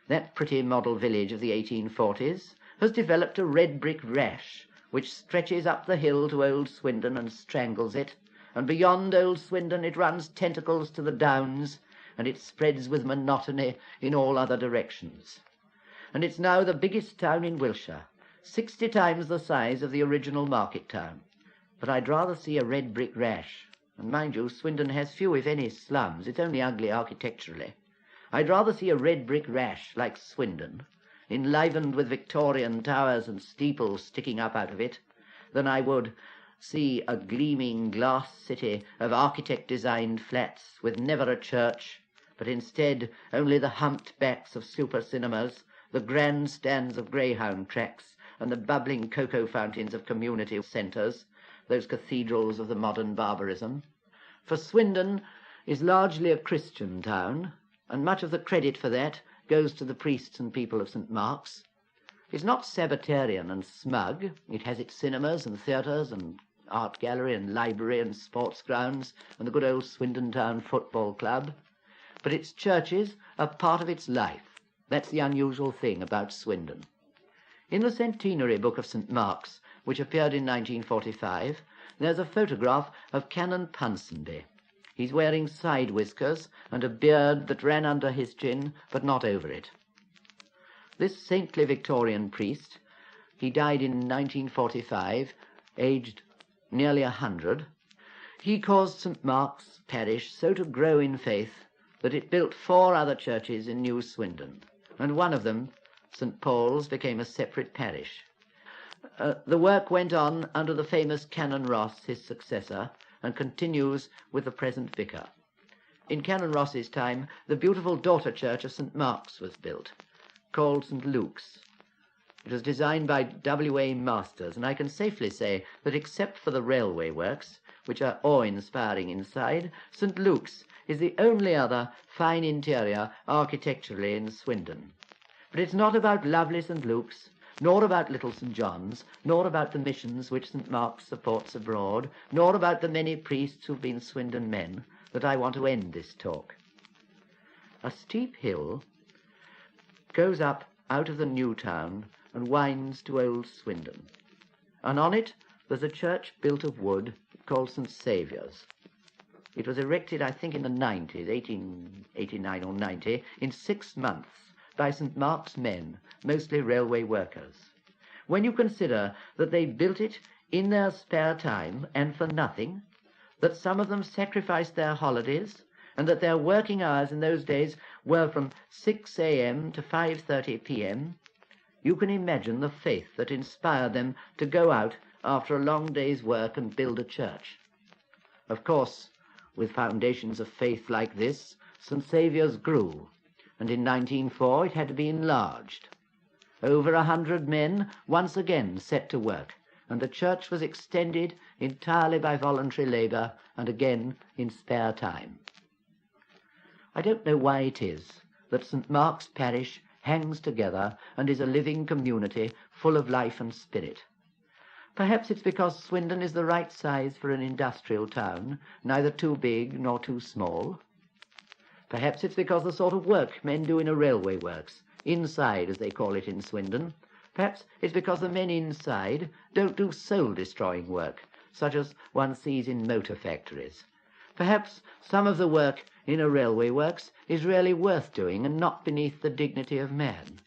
F: That pretty model village of the 1840s has developed a red brick rash which stretches up the hill to Old Swindon and strangles it, and beyond Old Swindon it runs tentacles to the downs, and it spreads with monotony in all other directions. And it's now the biggest town in Wiltshire, 60 times the size of the original market town. But I'd rather see a red brick rash. And mind you, Swindon has few, if any, slums. It's only ugly architecturally. I'd rather see a red brick rash like Swindon, enlivened with Victorian towers and steeples sticking up out of it, than I would see a gleaming glass city of architect-designed flats with never a church, but instead only the humped backs of super cinemas, the grandstands of greyhound tracks, and the bubbling cocoa fountains of community centres, those cathedrals of the modern barbarism. For Swindon is largely a Christian town, and much of the credit for that goes to the priests and people of St. Mark's. It's not Sabbatarian and smug. It has its cinemas and theatres and art gallery and library and sports grounds and the good old Swindon Town Football Club. But its churches are part of its life. That's the unusual thing about Swindon. In the centenary book of St. Mark's, which appeared in 1945, there's a photograph of Canon Ponsonby. He's wearing side whiskers and a beard that ran under his chin, but not over it. This saintly Victorian priest, he died in 1945, aged nearly 100. He caused St. Mark's parish so to grow in faith that it built 4 other churches in New Swindon, and one of them, St. Paul's, became a separate parish. The work went on under the famous Canon Ross, his successor, and continues with the present vicar. In Canon Ross's time, the beautiful daughter church of St. Mark's was built, called St. Luke's. It was designed by W.A. Masters, and I can safely say that except for the railway works, which are awe-inspiring inside, St. Luke's is the only other fine interior architecturally in Swindon. But it's not about lovely St. Luke's, nor about little St. John's, nor about the missions which St. Mark's supports abroad, nor about the many priests who've been Swindon men, that I want to end this talk. A steep hill goes up out of the new town and winds to Old Swindon, and on it there's a church built of wood called St. Saviour's. It was erected, I think, in the 90s, 1889 or 90, in 6 months, by St. Mark's men, mostly railway workers. When you consider that they built it in their spare time and for nothing, that some of them sacrificed their holidays, and that their working hours in those days were from 6 a.m. to 5:30 p.m., you can imagine the faith that inspired them to go out after a long day's work and build a church. Of course, with foundations of faith like this, St. Saviour's grew, and in 1904 it had to be enlarged. Over 100 men once again set to work, and the church was extended entirely by voluntary labour and again in spare time. I don't know why it is that St. Mark's parish hangs together and is a living community full of life and spirit. Perhaps it's because Swindon is the right size for an industrial town, neither too big nor too small. Perhaps it's because the sort of work men do in a railway works, inside as they call it in Swindon. Perhaps it's because the men inside don't do soul-destroying work, such as one sees in motor factories. Perhaps some of the work in a railway works is really worth doing and not beneath the dignity of man.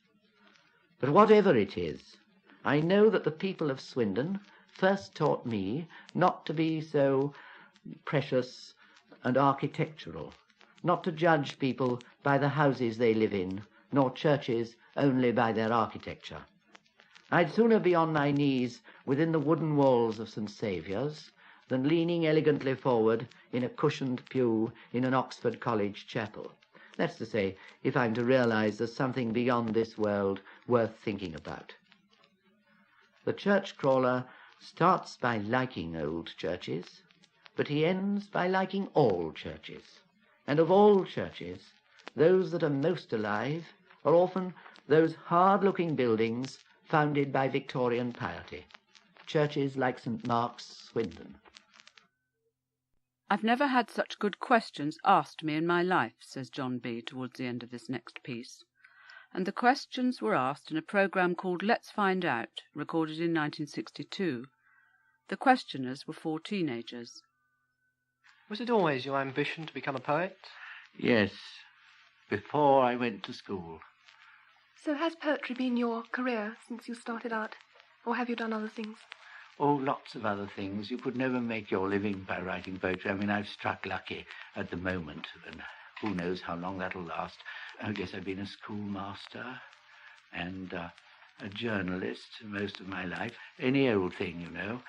F: But whatever it is, I know that the people of Swindon first taught me not to be so precious and architectural, not to judge people by the houses they live in, nor churches only by their architecture. I'd sooner be on my knees within the wooden walls of St. Saviour's than leaning elegantly forward in a cushioned pew in an Oxford College chapel. That's to say, if I'm to realise there's something beyond this world worth thinking about. The church crawler starts by liking old churches, but he ends by liking all churches. And of all churches, those that are most alive are often those hard-looking buildings founded by Victorian piety. Churches like St. Mark's, Swindon.
B: I've never had such good questions asked me in my life, says John B. towards the end of this next piece. And the questions were asked in a programme called Let's Find Out, recorded in 1962. The questioners were 4 teenagers.
T: Was it always your ambition to become a poet?
D: Yes, before I went to school.
U: So has poetry been your career since you started out, or have you done other things?
D: Oh, lots of other things. You could never make your living by writing poetry. I mean, I've struck lucky at the moment, and who knows how long that'll last. I guess I've been a schoolmaster and a journalist most of my life. Any old thing, you know.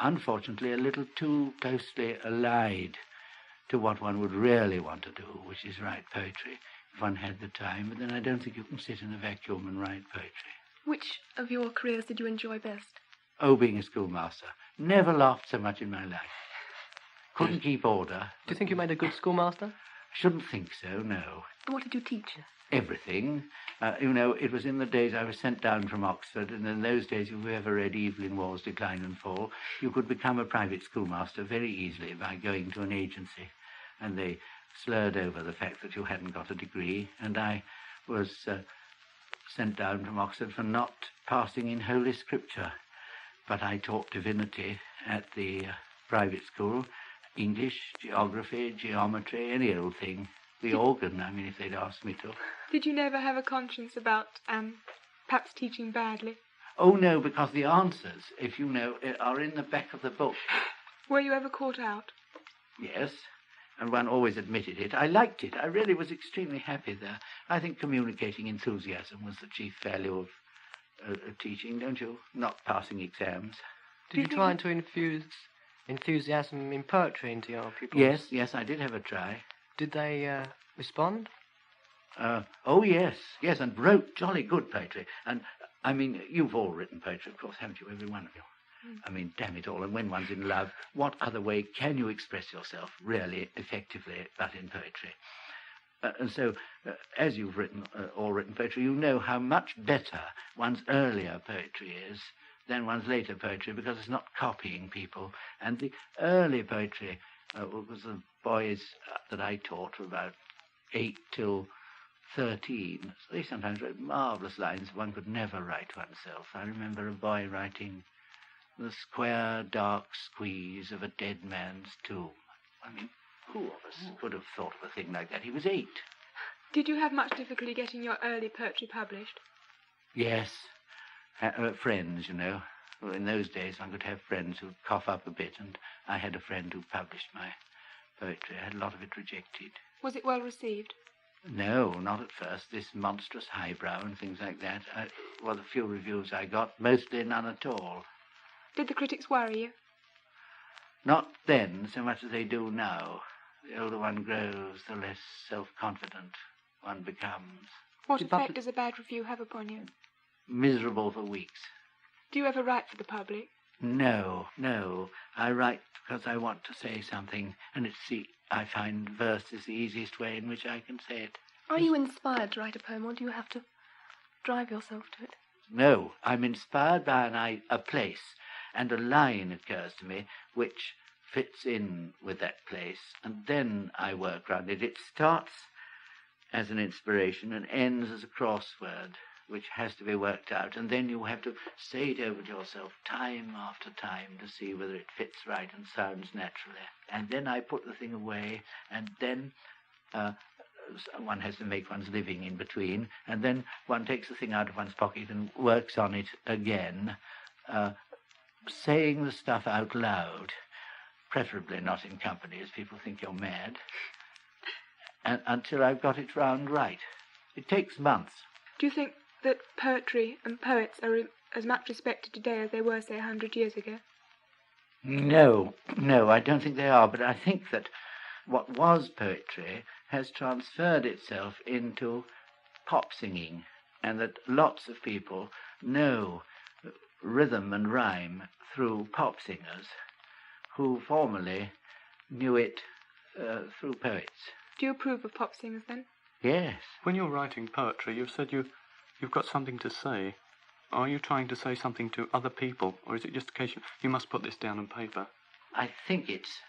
D: Unfortunately, a little too closely allied to what one would really want to do, which is write poetry, if one had the time. But then I don't think you can sit in a vacuum and write poetry.
U: Which of your careers did you enjoy best?
D: Oh, being a schoolmaster. Never laughed so much in my life. Couldn't keep order.
T: Do you think you made a good schoolmaster?
D: Shouldn't think so, no.
U: What did you teach?
D: Everything. You know, it was in the days I was sent down from Oxford, and in those days, if you ever read Evelyn Waugh's Decline and Fall, you could become a private schoolmaster very easily by going to an agency. And they slurred over the fact that you hadn't got a degree, and I was sent down from Oxford for not passing in Holy Scripture. But I taught divinity at the private school, English, geography, geometry, any old thing. The organ, I mean, if they'd asked me to.
U: Did you never have a conscience about perhaps teaching badly?
D: Oh, no, because the answers, if you know, are in the back of the book.
U: Were you ever caught out?
D: Yes, and one always admitted it. I liked it. I really was extremely happy there. I think communicating enthusiasm was the chief value of teaching, don't you? Not passing exams.
T: Did you try to infuse enthusiasm in poetry into your pupils?
D: Yes, I did have a try.
T: Did they respond?
D: Oh, yes, and wrote jolly good poetry. And, I mean, you've all written poetry, of course, haven't you, every one of you? I mean, damn it all, and when one's in love, what other way can you express yourself really effectively but in poetry? And so, as you've all written poetry, you know how much better one's earlier poetry is than one's later poetry, because it's not copying people. And the early poetry was the boys that I taught from about 8 till 13. So they sometimes wrote marvellous lines one could never write oneself. I remember a boy writing the square, dark squeeze of a dead man's tomb. I mean, who of us could have thought of a thing like that? He was 8.
U: Did you have much difficulty getting your early poetry published?
D: Yes. Friends, you know. Well, in those days, one could have friends who'd cough up a bit, and I had a friend who published my poetry. I had a lot of it rejected.
U: Was it well received?
D: No, not at first. This monstrous highbrow and things like that. Well, the few reviews I got, mostly none at all.
U: Did the critics worry you?
D: Not then so much as they do now. The older one grows, the less self-confident one becomes.
U: What effect does a bad review have upon you?
D: Miserable for weeks.
U: Do you ever write for the public?
D: No. I write because I want to say something, and I find verse is the easiest way in which I can say it.
U: Are you inspired to write a poem, or do you have to drive yourself to it?
D: No, I'm inspired by a place, and a line occurs to me which fits in with that place, and then I work round it. It starts as an inspiration and ends as a crossword, which has to be worked out, and then you have to say it over to yourself time after time to see whether it fits right and sounds naturally. And then I put the thing away, and then one has to make one's living in between, and then one takes the thing out of one's pocket and works on it again, saying the stuff out loud, preferably not in company, as people think you're mad, and until I've got it round right. It takes months.
U: Do you think that poetry and poets are as much respected today as they were, say, 100 years ago?
D: No, I don't think they are, but I think that what was poetry has transferred itself into pop singing, and that lots of people know rhythm and rhyme through pop singers who formerly knew it through poets.
U: Do you approve of pop singers then?
D: Yes.
A: When you're writing poetry, you've said you've got something to say. Are you trying to say something to other people, or is it just a case you must put this down on paper?
D: I think it's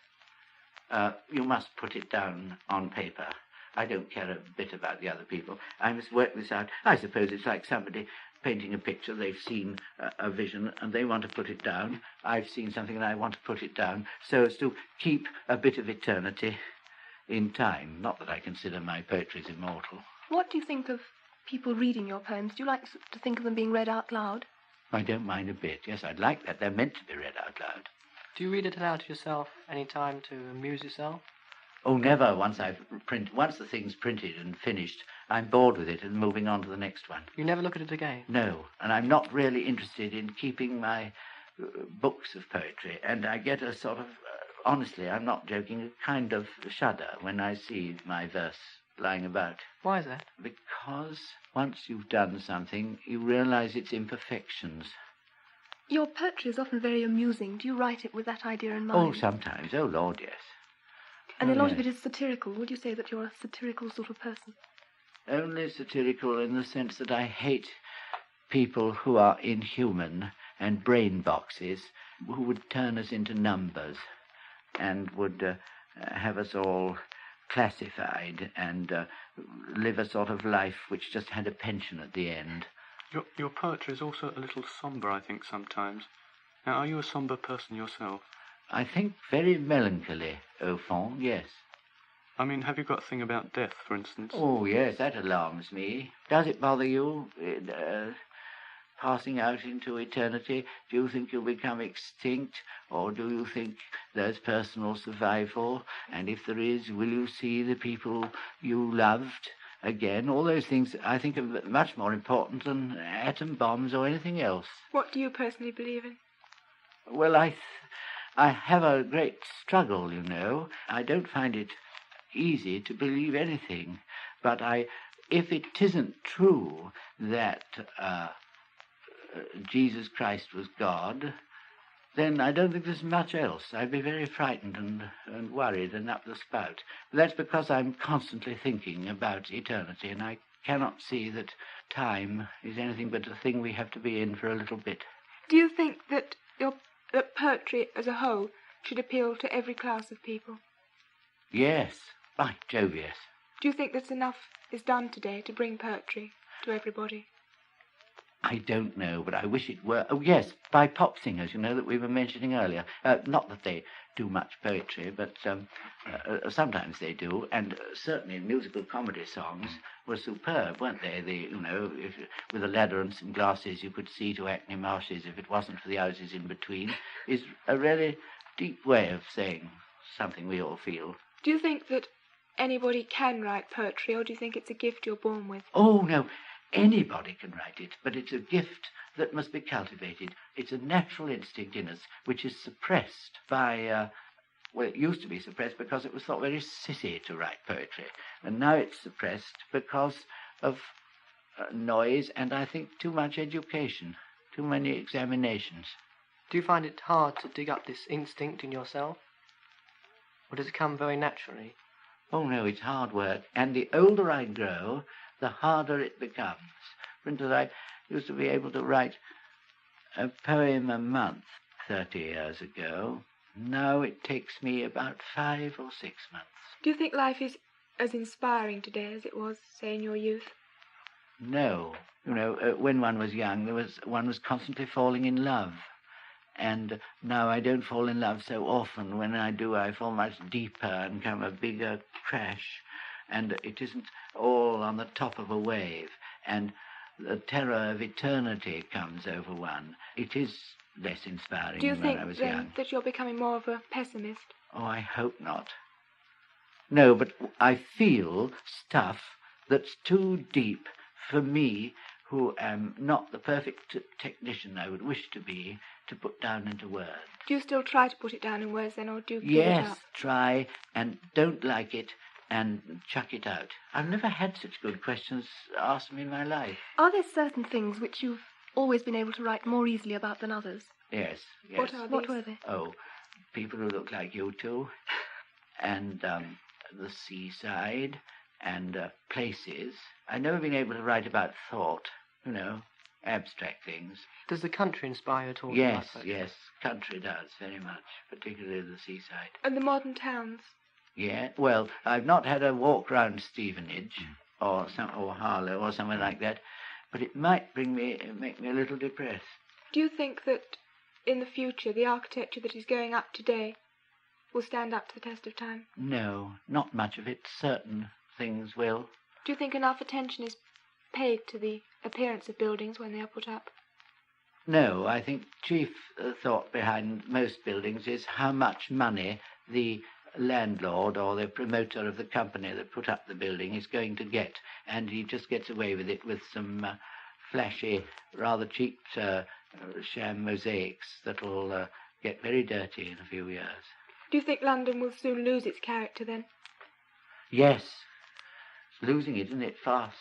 D: you must put it down on paper. I don't care a bit about the other people. I must work this out. I suppose it's like somebody painting a picture. They've seen a vision and they want to put it down. I've seen something and I want to put it down so as to keep a bit of eternity in time. Not that I consider my poetry as immortal.
U: What do you think of people reading your poems? Do you like to think of them being read out loud?
D: I don't mind a bit. Yes, I'd like that. They're meant to be read out loud.
V: Do you read it aloud to yourself any time to amuse yourself?
D: Oh, never. Once the thing's printed and finished, I'm bored with it and moving on to the next one.
V: You never look at it again?
D: No, and I'm not really interested in keeping my books of poetry, and I get a sort of, honestly, I'm not joking, a kind of shudder when I see my verse lying about.
V: Why is that?
D: Because once you've done something, you realize its imperfections.
U: Your poetry is often very amusing. Do you write it with that idea in mind?
D: Oh, sometimes. Oh, Lord, yes.
U: And a lot of it is satirical. Would you say that you're a satirical sort of person?
D: Only satirical in the sense that I hate people who are inhuman and brain boxes, who would turn us into numbers and would have us all classified and live a sort of life which just had a pension at the end.
A: Your poetry is also a little sombre, I think, sometimes. Now, are you a sombre person yourself?
D: I think very melancholy, au fond, yes.
A: I mean, have you got a thing about death, for instance?
D: Oh, yes, that alarms me. Does it bother you, passing out into eternity? Do you think you'll become extinct, or do you think there's personal survival? And if there is, will you see the people you loved again? All those things I think are much more important than atom bombs or anything else.
U: What do you personally believe in?
D: Well, I have a great struggle, you know. I don't find it easy to believe anything. But if it isn't true that Jesus Christ was God, then I don't think there's much else. I'd be very frightened and worried and up the spout. But that's because I'm constantly thinking about eternity, and I cannot see that time is anything but a thing we have to be in for a little bit.
U: Do you think that that poetry as a whole should appeal to every class of people?
D: Yes. By Jove, yes.
U: Do you think that enough is done today to bring poetry to everybody?
D: I don't know, but I wish it were. Oh, yes, by pop singers, you know, that we were mentioning earlier. Not that they do much poetry, but sometimes they do, and certainly musical comedy songs were superb, weren't they? With a ladder and some glasses you could see to Hackney Marshes if it wasn't for the houses in between, is a really deep way of saying something we all feel.
U: Do you think that anybody can write poetry, or do you think it's a gift you're born with?
D: Oh, no. Anybody can write it, but it's a gift that must be cultivated. It's a natural instinct in us, which is suppressed by, well, it used to be suppressed because it was thought very sissy to write poetry. And now it's suppressed because of noise and, I think, too much education, too many examinations.
V: Do you find it hard to dig up this instinct in yourself? Or does it come very naturally?
D: Oh, no, it's hard work. And the older I grow, the harder it becomes. For instance, I used to be able to write a poem a month 30 years ago. Now it takes me about 5 or 6 months.
U: Do you think life is as inspiring today as it was, say, in your youth?
D: No. You know, when one was young, one was constantly falling in love. And now I don't fall in love so often. When I do, I fall much deeper and come a bigger crash. And it isn't all on the top of a wave. And the terror of eternity comes over one. It is less inspiring than when I was young. Do you think
U: that you're becoming more of a pessimist?
D: Oh, I hope not. No, but I feel stuff that's too deep for me, who am not the perfect technician I would wish to be, to put down into words.
Q: Do you still try to put it down in words then, or do you give it
D: Yes,
Q: up?
D: try, and don't like it, and chuck it out. I've never had such good questions asked me in my life.
E: Are there certain things which you've always been able to write more easily about than others?
D: Yes.
E: What were they?
D: Oh, people who look like you two, and the seaside, and places. I've never been able to write about thought, abstract things.
V: Does the country inspire you at all?
D: Yes, country does, very much, particularly the seaside.
Q: And the modern towns?
D: Yeah, well, I've not had a walk round Stevenage or Harlow or somewhere like that, but it might make me a little depressed.
Q: Do you think that in the future the architecture that is going up today will stand up to the test of time?
D: No, not much of it. Certain things will.
Q: Do you think enough attention is paid to the appearance of buildings when they are put up?
D: No, I think chief thought behind most buildings is how much money the landlord or the promoter of the company that put up the building is going to get, and he just gets away with it with some flashy, rather cheap sham mosaics that'll get very dirty in a few years.
Q: Do you think London will soon lose its character then?
D: Yes, it's losing it, isn't it, fast?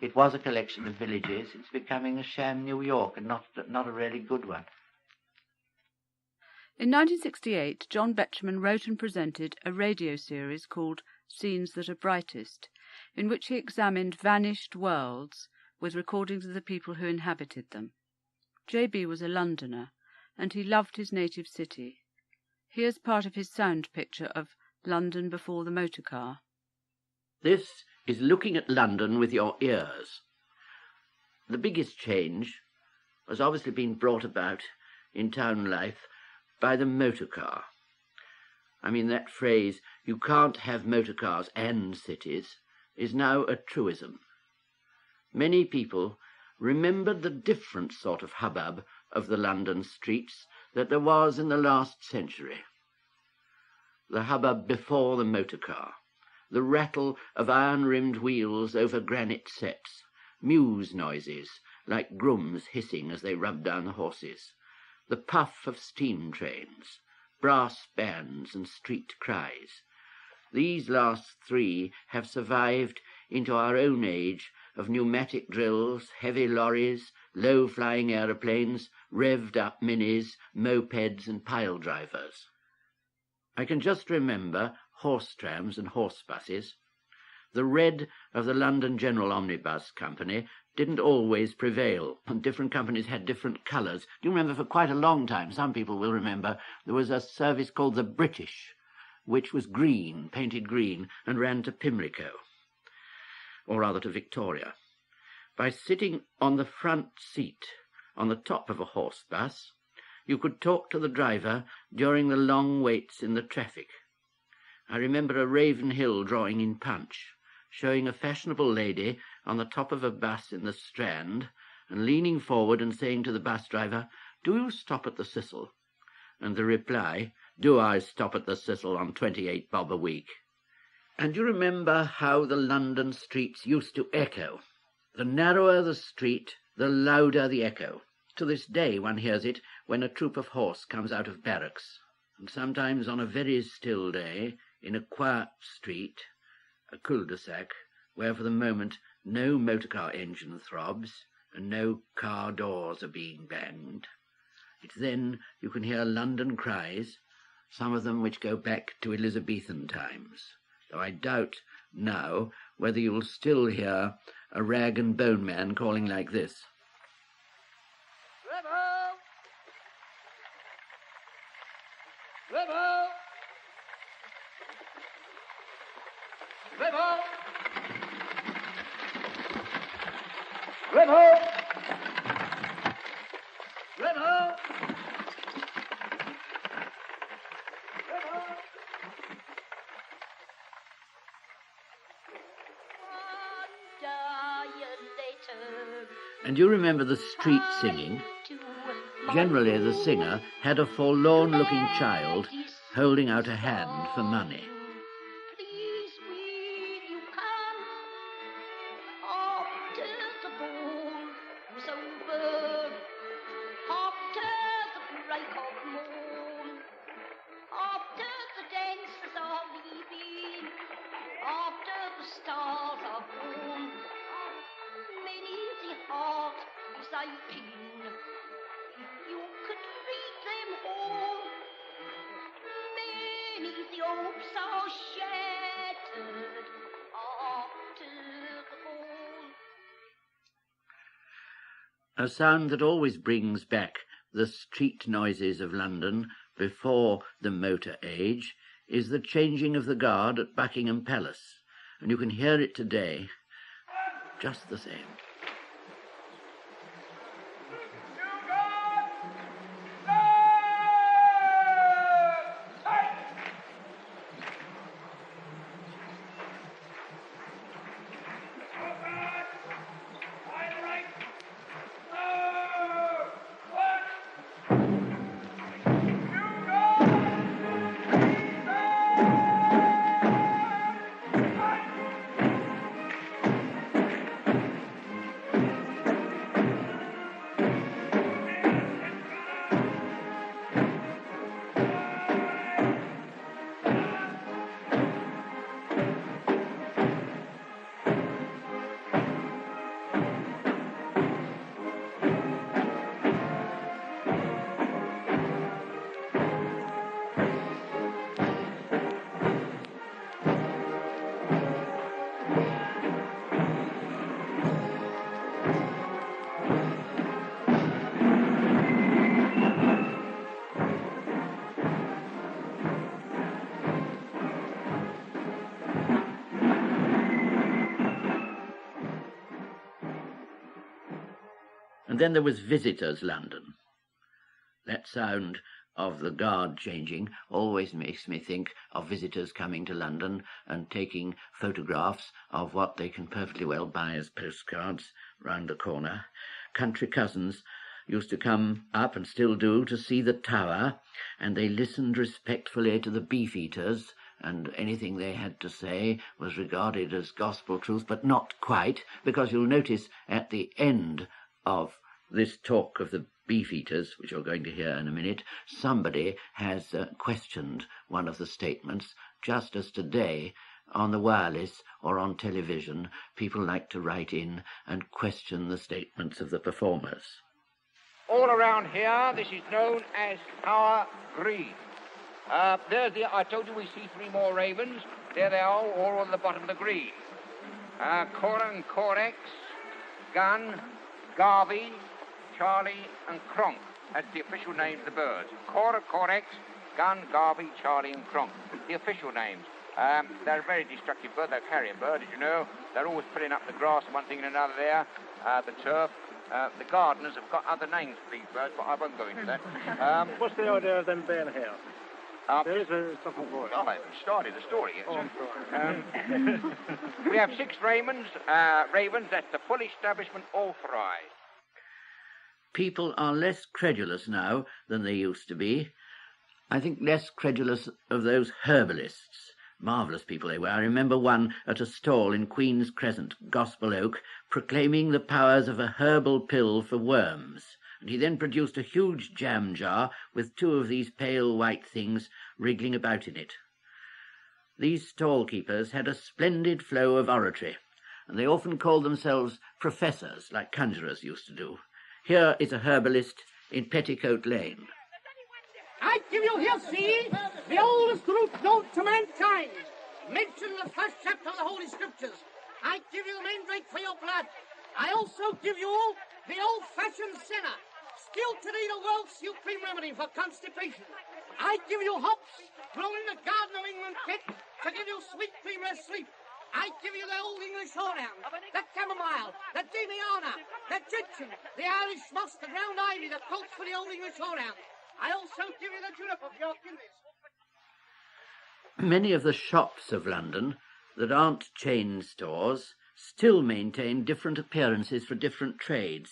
D: It was a collection of villages. It's becoming a sham New York, and not a really good one.
B: In 1968, John Betjeman wrote and presented a radio series called Scenes That Are Brightest, in which he examined vanished worlds with recordings of the people who inhabited them. J.B. was a Londoner, and he loved his native city. Here's part of his sound picture of London before the motor car.
P: This is looking at London with your ears. The biggest change has obviously been brought about in town life by the motor car. I mean, that phrase, you can't have motor cars and cities, is now a truism. Many people remembered the different sort of hubbub of the London streets that there was in the last century. The hubbub before the motor car, the rattle of iron-rimmed wheels over granite steps, mews noises like grooms hissing as they rubbed down the horses, the puff of steam trains, brass bands and street cries. These last three have survived into our own age of pneumatic drills, heavy lorries, low-flying aeroplanes, revved-up minis, mopeds and pile drivers. I can just remember horse trams and horse buses. The red of the London General Omnibus Company didn't always prevail, and different companies had different colours. Do you remember for quite a long time, some people will remember, there was a service called the British, which was green, painted green, and ran to Pimlico, or rather to Victoria. By sitting on the front seat on the top of a horse bus, you could talk to the driver during the long waits in the traffic. I remember a Ravenhill drawing in Punch, showing a fashionable lady on the top of a bus in the Strand and leaning forward and saying to the bus driver, "Do you stop at the Cecil?" And the reply, "Do I stop at the Cecil on 28 bob a week?" And you remember how the London streets used to echo. The narrower the street, the louder the echo. To this day one hears it when a troop of horse comes out of barracks, and sometimes on a very still day, in a quiet street, a cul-de-sac, where for the moment no motor-car engine throbs and no car doors are being banged. It's then you can hear London cries, some of them which go back to Elizabethan times, though I doubt now whether you'll still hear a rag and bone man calling like this.
S: Rebel! Rebel! Rebel! Rebel! Rebel!
P: And you remember the street singing? Generally the singer had a forlorn-looking child holding out a hand for money.
G: over, after the break of morn, after the dancers are leaving, after the stars are born, many the heart is aching. If you could read them all, many the hopes are shattered after the fall.
F: A sound that always brings back the street noises of London before the motor age is the changing of the guard at Buckingham Palace, and you can hear it today just the same. And then there was Visitors' London. That sound of the guard changing always makes me think of visitors coming to London and taking photographs of what they can perfectly well buy as postcards round the corner. Country cousins used to come up, and still do, to see the Tower, and they listened respectfully to the Beefeaters, and anything they had to say was regarded as gospel truth, but not quite, because you'll notice at the end of this talk of the Beefeaters, which you're going to hear in a minute, somebody has questioned one of the statements, just as today on the wireless or on television people like to write in and question the statements of the performers.
C: All around here, this is known as Tower Green. I told you we see three more ravens. There they are, all on the bottom of the green. Cora and Corex, Gun, Garvey, Charlie and Cronk. That's the official names of the birds. Cora, Corex, Gun, Garvey, Charlie and Cronk. The official names. They're a very destructive bird. They're a carrion bird, as you know. They're always putting up the grass and one thing and another there, the turf. The gardeners have got other names for these birds, but I won't go into that.
H: What's the idea of them being here? There is something for it.
C: I haven't started the story yet. We have 6 ravens. That's the full establishment authorised.
F: People are less credulous now than they used to be. I think less credulous of those herbalists. Marvellous people they were. I remember one at a stall in Queen's Crescent, Gospel Oak, proclaiming the powers of a herbal pill for worms. And he then produced a huge jam jar with 2 of these pale white things wriggling about in it. These stall keepers had a splendid flow of oratory, and they often called themselves professors, like conjurers used to do. Here is a herbalist in Petticoat Lane.
W: I give you here, see, the oldest root known to mankind, mentioned in the first chapter of the Holy Scriptures. I give you the mandrake for your blood. I also give you the old-fashioned senna, still today the world's supreme remedy for constipation. I give you hops grown in the garden of England, Kent, to give you sweet dreamless sleep. I give you the old English horehound, the chamomile, the damiana, the gentian, the Irish moss, the ground ivy, the coach for the old English horehound. I also give you the juniper for your kidneys.
F: Many of the shops of London that aren't chain stores still maintain different appearances for different trades.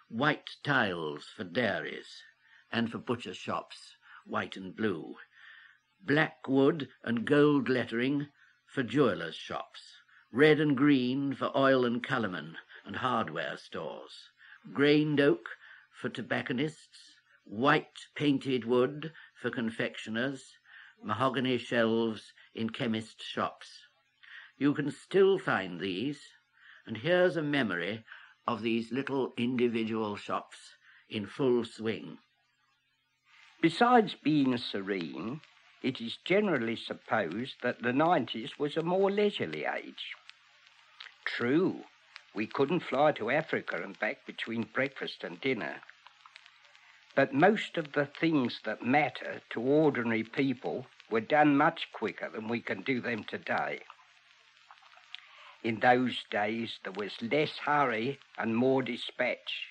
F: White tiles for dairies, and for butcher shops, white and blue. Black wood and gold lettering for jewellers' shops. Red and green for oil and colourmen and hardware stores. grained oak for tobacconists, white painted wood for confectioners, mahogany shelves in chemists' shops. You can still find these, and here's a memory of these little individual shops in full swing.
I: Besides being serene, it is generally supposed that the 90s was a more leisurely age. True, we couldn't fly to Africa and back between breakfast and dinner. But most of the things that matter to ordinary people were done much quicker than we can do them today. In those days, there was less hurry and more dispatch.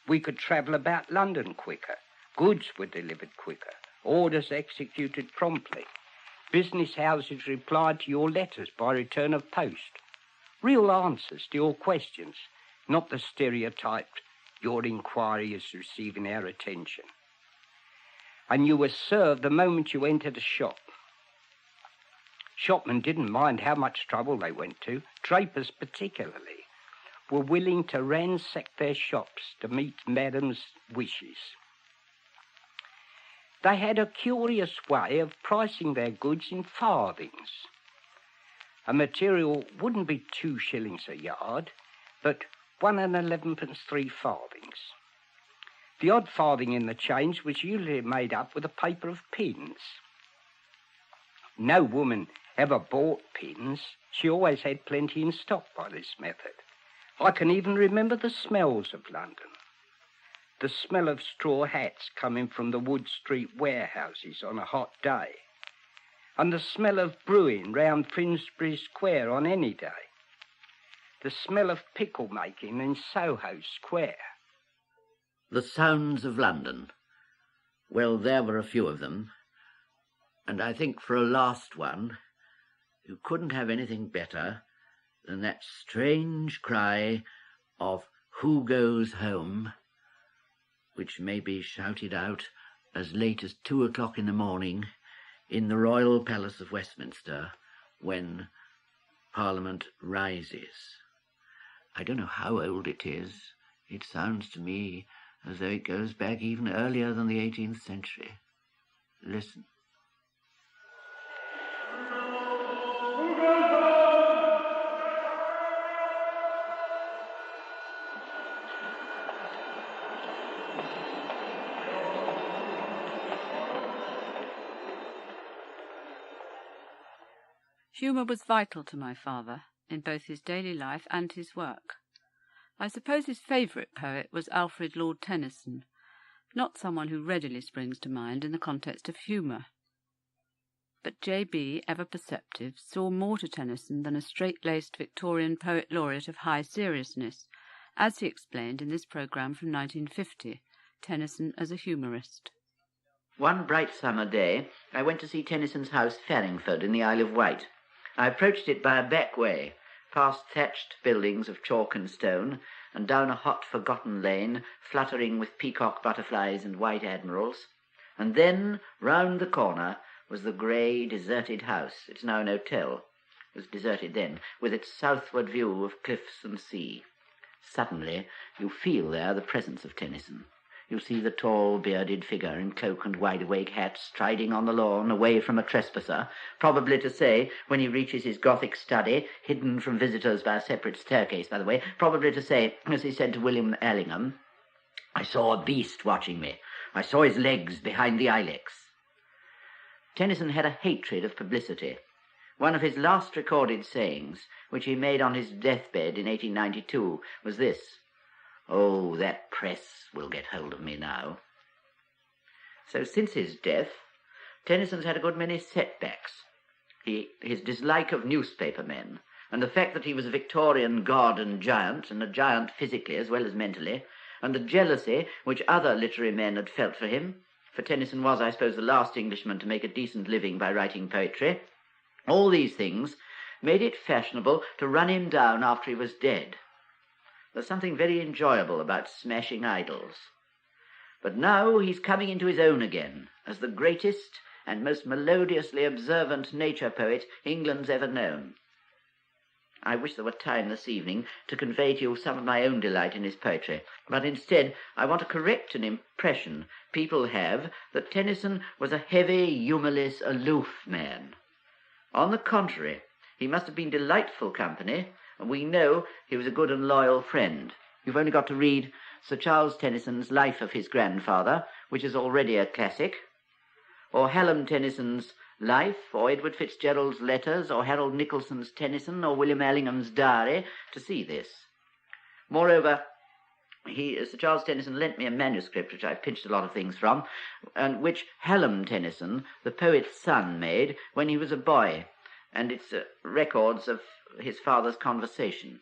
I: We could travel about London quicker. Goods were delivered quicker. Orders executed promptly. Business houses replied to your letters by return of post. Real answers to your questions, not the stereotyped, your inquiry is receiving our attention. And you were served the moment you entered a shop. Shopmen didn't mind how much trouble they went to. Drapers particularly were willing to ransack their shops to meet madam's wishes. They had a curious way of pricing their goods in farthings. A material wouldn't be 2 shillings a yard, but 1 and 11 3 farthings. The odd farthing in the change was usually made up with a paper of pins. No woman ever bought pins. She always had plenty in stock by this method. I can even remember the smells of London. The smell of straw hats coming from the Wood Street warehouses on a hot day, and the smell of brewing round Finsbury Square on any day. The smell of pickle making in Soho Square.
F: The sounds of London. Well, there were a few of them. And I think for a last one, you couldn't have anything better than that strange cry of "Who goes home?" which may be shouted out as late as 2 o'clock in the morning in the Royal Palace of Westminster when Parliament rises. I don't know how old it is. It sounds to me as though it goes back even earlier than the 18th century. Listen.
B: Humour was vital to my father in both his daily life and his work. I suppose his favourite poet was Alfred Lord Tennyson, not someone who readily springs to mind in the context of humour. But J.B., ever perceptive, saw more to Tennyson than a straight-laced Victorian poet laureate of high seriousness, as he explained in this programme from 1950, Tennyson as a humorist.
F: One bright summer day, I went to see Tennyson's house, Farringford, in the Isle of Wight. I approached it by a back way, past thatched buildings of chalk and stone, and down a hot, forgotten lane, fluttering with peacock butterflies and white admirals. And then, round the corner, was the grey, deserted house. It's now an hotel. It was deserted then, with its southward view of cliffs and sea. Suddenly, you feel there the presence of Tennyson. You see the tall, bearded figure in cloak and wide-awake hat striding on the lawn away from a trespasser, probably to say, when he reaches his Gothic study, hidden from visitors by a separate staircase, by the way, probably to say, as he said to William Allingham, "I saw a beast watching me. I saw his legs behind the ilex." Tennyson had a hatred of publicity. One of his last recorded sayings, which he made on his deathbed in 1892, was this: "Oh, that press will get hold of me now." So since his death, Tennyson's had a good many setbacks. His dislike of newspaper men, and the fact that he was a Victorian god and a giant physically as well as mentally, and the jealousy which other literary men had felt for him, for Tennyson was, I suppose, the last Englishman to make a decent living by writing poetry, all these things made it fashionable to run him down after he was dead. There's something very enjoyable about smashing idols. But now he's coming into his own again as the greatest and most melodiously observant nature poet England's ever known. I wish there were time this evening to convey to you some of my own delight in his poetry, but instead I want to correct an impression people have that Tennyson was a heavy, humourless, aloof man. On the contrary, he must have been delightful company, and we know he was a good and loyal friend. You've only got to read Sir Charles Tennyson's Life of his Grandfather, which is already a classic, or Hallam Tennyson's Life, or Edward Fitzgerald's Letters, or Harold Nicholson's Tennyson, or William Allingham's Diary, to see this. Moreover, Sir Charles Tennyson lent me a manuscript, which I pinched a lot of things from, and which Hallam Tennyson, the poet's son, made when he was a boy, and it's records of his father's conversation.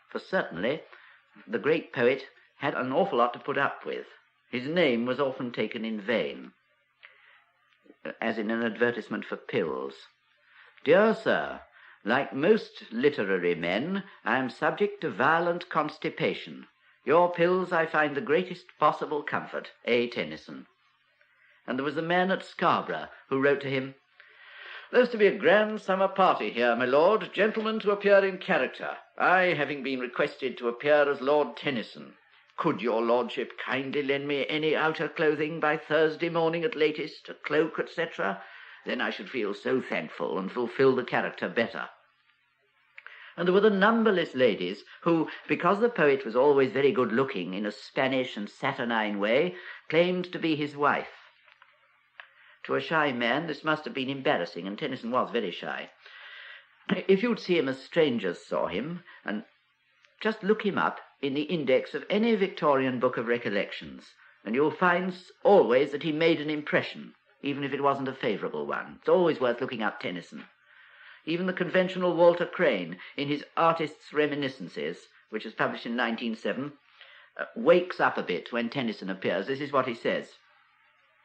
F: For certainly, the great poet had an awful lot to put up with. His name was often taken in vain, as in an advertisement for pills. Dear sir, like most literary men, I am subject to violent constipation. Your pills I find the greatest possible comfort. A. Tennyson. And there was a man at Scarborough who wrote to him, There's to be a grand summer party here, my lord, gentlemen to appear in character, I having been requested to appear as Lord Tennyson. Could your lordship kindly lend me any outer clothing by Thursday morning at latest, a cloak, etc.? Then I should feel so thankful and fulfil the character better. And there were the numberless ladies who, because the poet was always very good-looking in a Spanish and saturnine way, claimed to be his wife. To a shy man, this must have been embarrassing, and Tennyson was very shy. If you'd see him as strangers saw him, and just look him up in the index of any Victorian book of Recollections, and you'll find always that he made an impression, even if it wasn't a favourable one. It's always worth looking up Tennyson. Even the conventional Walter Crane, in his Artist's Reminiscences, which was published in 1907, wakes up a bit when Tennyson appears. This is what he says.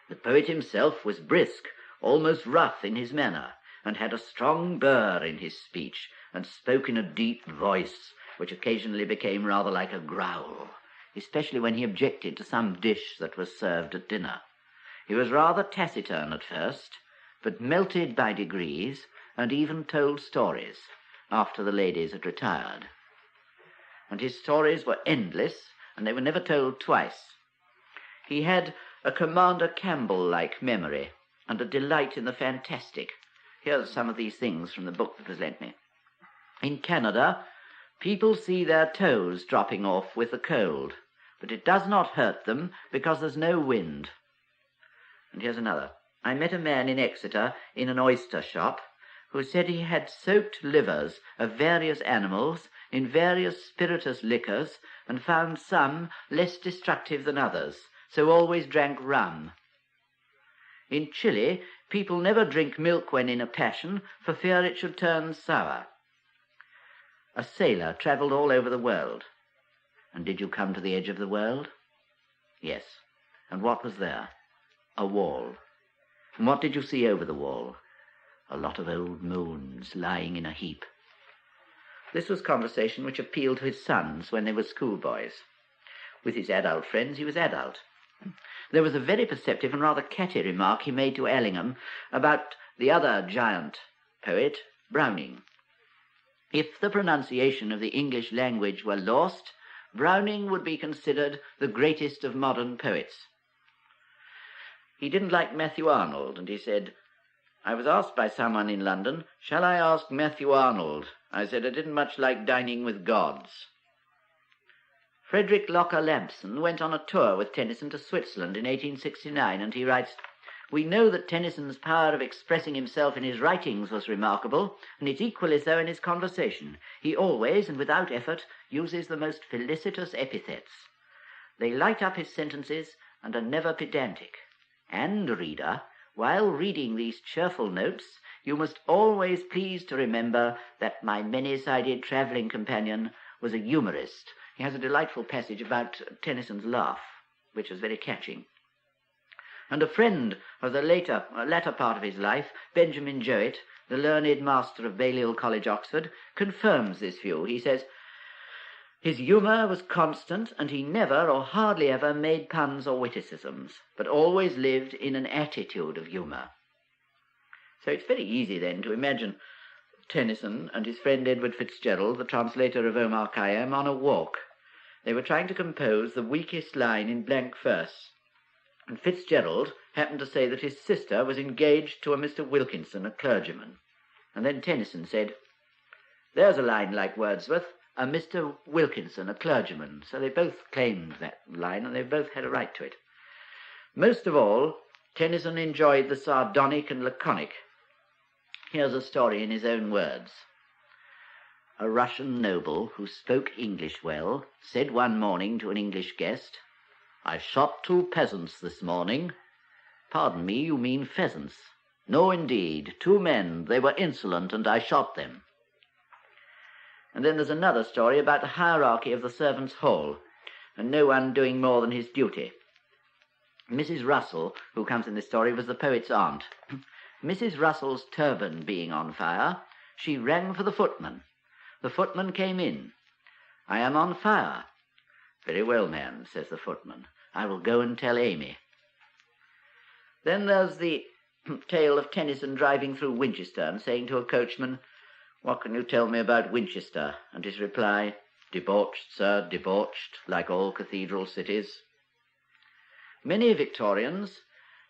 F: The poet himself was brisk, almost rough in his manner, and had a strong burr in his speech, and spoke in a deep voice, which occasionally became rather like a growl, especially when he objected to some dish that was served at dinner. He was rather taciturn at first, but melted by degrees, and even told stories after the ladies had retired. And his stories were endless, and they were never told twice. He had a Commander Campbell-like memory, and a delight in the fantastic. Here's some of these things from the book that was lent me. In Canada, people see their toes dropping off with the cold, but it does not hurt them because there's no wind. And here's another. I met a man in Exeter in an oyster shop who said he had soaked livers of various animals in various spirituous liquors and found some less destructive than others, so always drank rum. In Chile, people never drink milk when in a passion for fear it should turn sour. A sailor travelled all over the world. And did you come to the edge of the world? Yes. And what was there? A wall. And what did you see over the wall? A lot of old moons lying in a heap. This was conversation which appealed to his sons when they were schoolboys. With his adult friends, he was adult. There was a very perceptive and rather catty remark he made to Allingham about the other giant poet, Browning. If the pronunciation of the English language were lost, Browning would be considered the greatest of modern poets. He didn't like Matthew Arnold, and he said, I was asked by someone in London, shall I ask Matthew Arnold? I said I didn't much like dining with gods. Frederick Locker Lampson went on a tour with Tennyson to Switzerland in 1869, and he writes, we know that Tennyson's power of expressing himself in his writings was remarkable, and it's equally so in his conversation. He always, and without effort, uses the most felicitous epithets. They light up his sentences and are never pedantic. And, reader, while reading these cheerful notes, you must always please to remember that my many-sided travelling companion was a humorist. He has a delightful passage about Tennyson's laugh, which was very catching. And a friend of the latter part of his life, Benjamin Jowett, the learned master of Balliol College, Oxford, confirms this view. He says, his humour was constant, and he never or hardly ever made puns or witticisms, but always lived in an attitude of humour. So it's very easy then to imagine Tennyson and his friend Edward Fitzgerald, the translator of Omar Khayyam, on a walk. They were trying to compose the weakest line in blank verse, and Fitzgerald happened to say that his sister was engaged to a Mr. Wilkinson, a clergyman. And then Tennyson said, "There's a line like Wordsworth, a Mr. Wilkinson, a clergyman." So they both claimed that line, and they both had a right to it. Most of all, Tennyson enjoyed the sardonic and laconic. Here's a story in his own words. A Russian noble who spoke English well said one morning to an English guest, "I shot 2 peasants this morning." "Pardon me, you mean pheasants." "No, indeed, 2 men. They were insolent, and I shot them." And then there's another story about the hierarchy of the servants' hall, and no one doing more than his duty. Mrs. Russell, who comes in this story, was the poet's aunt. Mrs. Russell's turban being on fire, she rang for the footman. The footman came in. "I am on fire." "Very well, ma'am," says the footman. "I will go and tell Amy." Then there's the tale of Tennyson driving through Winchester and saying to a coachman, "What can you tell me about Winchester?" And his reply, "Debauched, sir, debauched, like all cathedral cities." Many Victorians,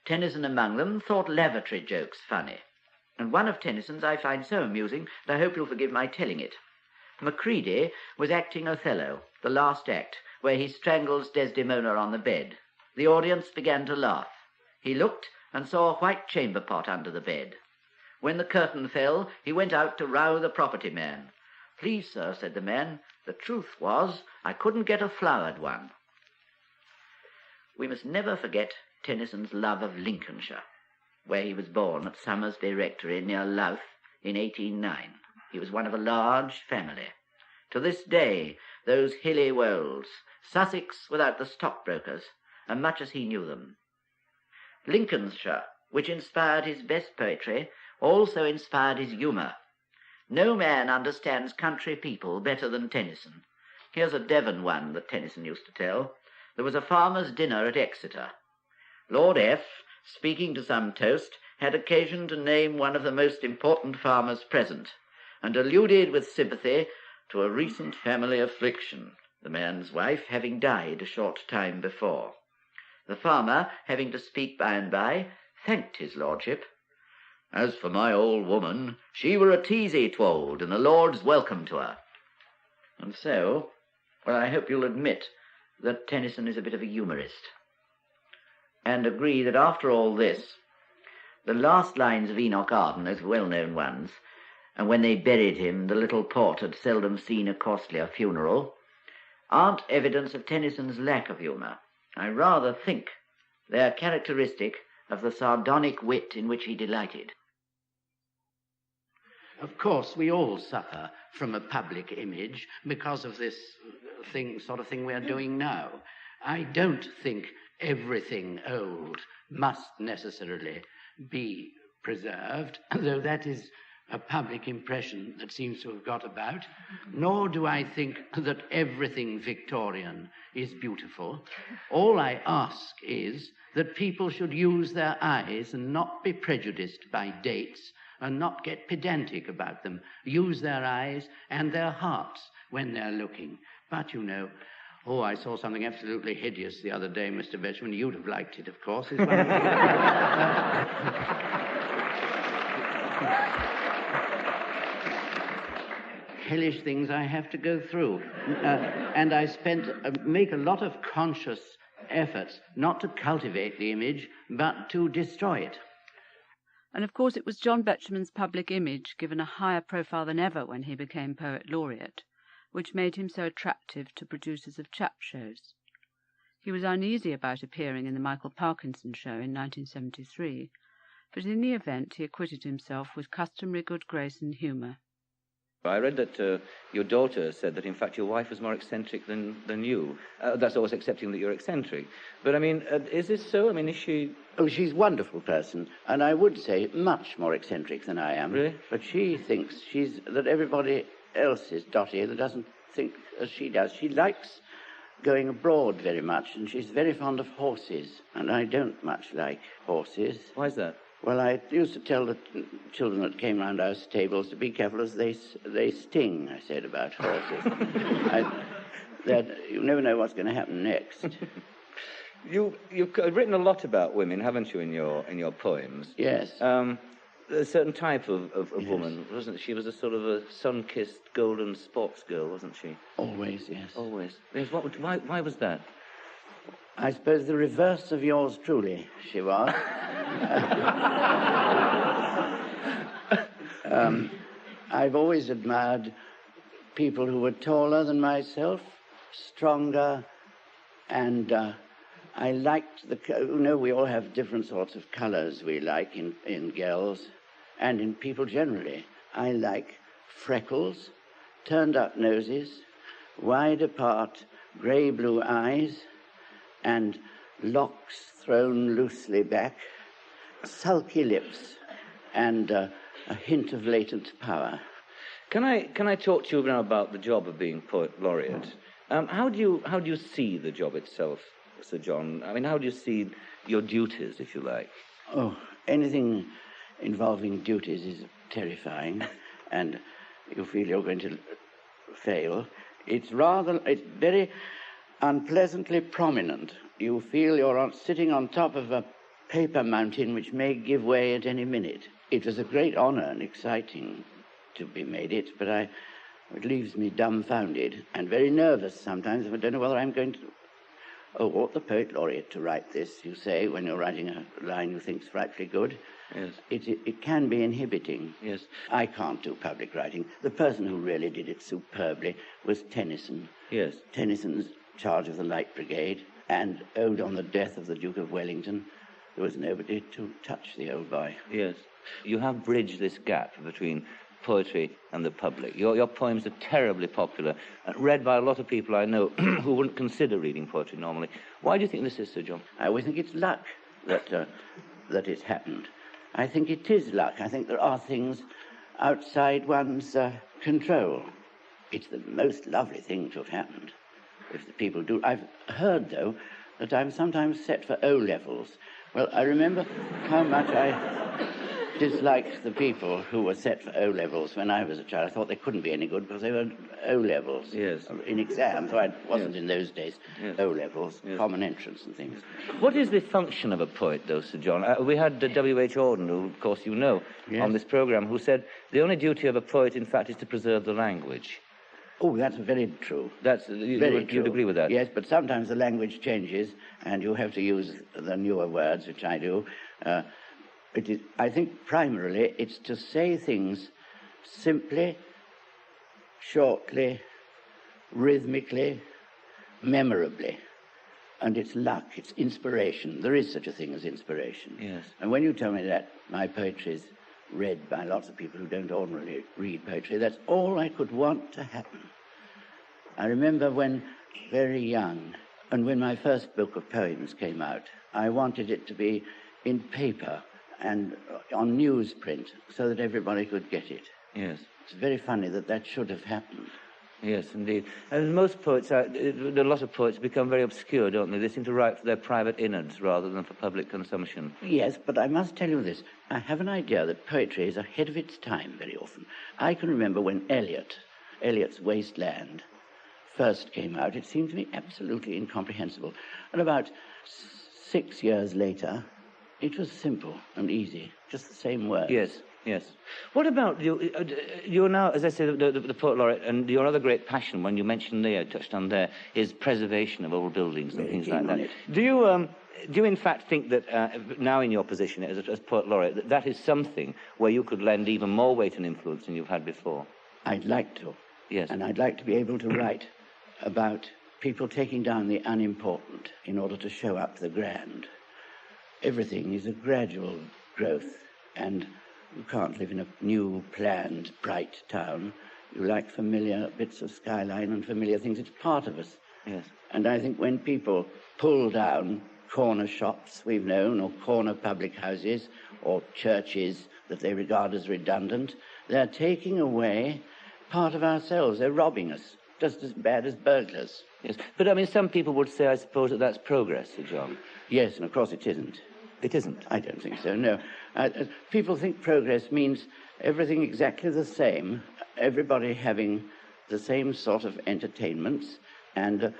F: Tennyson among them, thought lavatory jokes funny. And one of Tennyson's I find so amusing that I hope you'll forgive my telling it. Macready was acting Othello, the last act, where he strangles Desdemona on the bed. The audience began to laugh. He looked and saw a white chamber pot under the bed. When the curtain fell, he went out to row the property man. "Please, sir," said the man, "the truth was I couldn't get a flowered one." We must never forget Tennyson's love of Lincolnshire, where he was born at Summersby Rectory near Louth in 1809. He was one of a large family. To this day, those hilly wolds, Sussex without the stockbrokers, are much as he knew them. Lincolnshire, which inspired his best poetry, also inspired his humour. No man understands country people better than Tennyson. Here's a Devon one that Tennyson used to tell. There was a farmer's dinner at Exeter. Lord F., speaking to some toast, had occasion to name one of the most important farmers present, and alluded with sympathy to a recent family affliction, the man's wife having died a short time before. The farmer, having to speak by and by, thanked his lordship. "As for my old woman, she were a teasy twold, and the Lord's welcome to her." And so, well, I hope you'll admit that Tennyson is a bit of a humorist, and agree that after all this, the last lines of Enoch Arden, those well-known ones, and when they buried him, the little port had seldom seen a costlier funeral, aren't evidence of Tennyson's lack of humour. I rather think they are characteristic of the sardonic wit in which he delighted.
D: Of course, we all suffer from a public image because of this sort of thing we're doing now. I don't think everything old must necessarily be preserved, though that is a public impression that seems to have got about. Nor do I think that everything Victorian is beautiful. All I ask is that people should use their eyes and not be prejudiced by dates and not get pedantic about them. Use their eyes and their hearts when they're looking. But, you know, I saw something absolutely hideous the other day, Mr. Betjeman. You'd have liked it, of course. It's one of hellish things I have to go through. And I make a lot of conscious efforts not to cultivate the image, but to destroy it.
B: And of course it was John Betjeman's public image, given a higher profile than ever when he became Poet Laureate, which made him so attractive to producers of chap shows. He was uneasy about appearing in the Michael Parkinson show in 1973, but in the event he acquitted himself with customary good grace and humour.
J: I read that your daughter said that, in fact, your wife was more eccentric than you. That's always accepting that you're eccentric. But, I mean, is this so? I mean, is she...
F: Oh, she's a wonderful person, and I would say much more eccentric than I am.
J: Really?
F: But she thinks that everybody else is dotty that doesn't think as she does. She likes going abroad very much, and she's very fond of horses, and I don't much like horses.
J: Why is that?
P: Well, I used to tell the children that came round our stables to be careful as they sting, I said, about horses. That you never know what's going to happen next.
J: You've written a lot about women, haven't you, in your poems?
P: Yes.
J: A certain type of woman, wasn't she? She was a sort of a sun-kissed golden sports girl, wasn't she?
P: Always, yes.
J: Always. Yes, why was that?
P: I suppose the reverse of yours truly, she was. I've always admired people who were taller than myself, stronger, and I liked we all have different sorts of colours we like in girls and in people generally. I like freckles, turned-up noses, wide apart grey-blue eyes, and locks thrown loosely back, sulky lips, and a hint of latent power.
J: Can I talk to you now about the job of being poet laureate? How do you see the job itself, Sir John? I mean, how do you see your duties, if you like?
P: Oh, anything involving duties is terrifying, and you feel you're going to fail. It's very unpleasantly prominent. You feel you're sitting on top of a paper mountain which may give way at any minute. It was a great honour and exciting to be made it, but it leaves me dumbfounded and very nervous sometimes if I don't know whether I'm going to... Oh, ought the poet laureate to write this, you say, when you're writing a line you think's frightfully good?
J: Yes.
P: It can be inhibiting.
J: Yes.
P: I can't do public writing. The person who really did it superbly was Tennyson.
J: Yes.
P: Tennyson's Charge of the Light Brigade and Ode on the Death of the Duke of Wellington. There was nobody to touch the old boy.
J: Yes. You have bridged this gap between poetry and the public. Your poems are terribly popular, read by a lot of people I know who wouldn't consider reading poetry normally. Why do you think this is, Sir John?
P: I always think it's luck that it's happened. I think it is luck. I think there are things outside one's control. It's the most lovely thing to have happened, if the people do. I've heard, though, that I'm sometimes set for O-levels. Well, I remember how much I disliked the people who were set for O-levels when I was a child. I thought they couldn't be any good because they were O-levels.
J: Yes.
P: In exams. So I wasn't in those days. Yes. O-levels, common entrance and things.
J: What is the function of a poet, though, Sir John? We had W.H. Auden, who, of course, you know, on this programme, who said the only duty of a poet, in fact, is to preserve the language.
P: Oh, that's very true.
J: You'd agree with that?
P: Yes, but sometimes the language changes, and you have to use the newer words, which I do. I think primarily it's to say things simply, shortly, rhythmically, memorably. And it's luck, it's inspiration. There is such a thing as inspiration.
J: Yes.
P: And when you tell me that my poetry is read by lots of people who don't ordinarily read poetry, that's all I could want to happen. I remember when very young, and when my first book of poems came out, I wanted it to be in paper and on newsprint so that everybody could get it.
J: Yes.
P: It's very funny that should have happened.
J: Yes, indeed. And most poets, a lot of poets become very obscure, don't they? They seem to write for their private innards rather than for public consumption.
P: Yes, but I must tell you this. I have an idea that poetry is ahead of its time very often. I can remember when Eliot's Waste Land, first came out. It seemed to me absolutely incomprehensible. And about 6 years later, it was simple and easy, just the same words.
J: Yes. Yes. What about you? You're now, as I said, the poet laureate, and your other great passion, when you mentioned there, touched on there, is preservation of old buildings and things like that. Do you in fact think that now in your position as poet laureate, that is something where you could lend even more weight and influence than you've had before?
P: I'd like to.
J: Yes.
P: And I'd like to be able to write about people taking down the unimportant in order to show up the grand. Everything is a gradual growth, and you can't live in a new, planned, bright town. You like familiar bits of skyline and familiar things. It's part of us.
J: Yes.
P: And I think when people pull down corner shops we've known, or corner public houses, or churches that they regard as redundant, they're taking away part of ourselves. They're robbing us, just as bad as burglars.
J: Yes. But, I mean, some people would say, I suppose, that that's progress, Sir John.
P: Yes, and of course it isn't.
J: It isn't?
F: I don't think so, no. People think progress means everything exactly the same, everybody having the same sort of entertainments and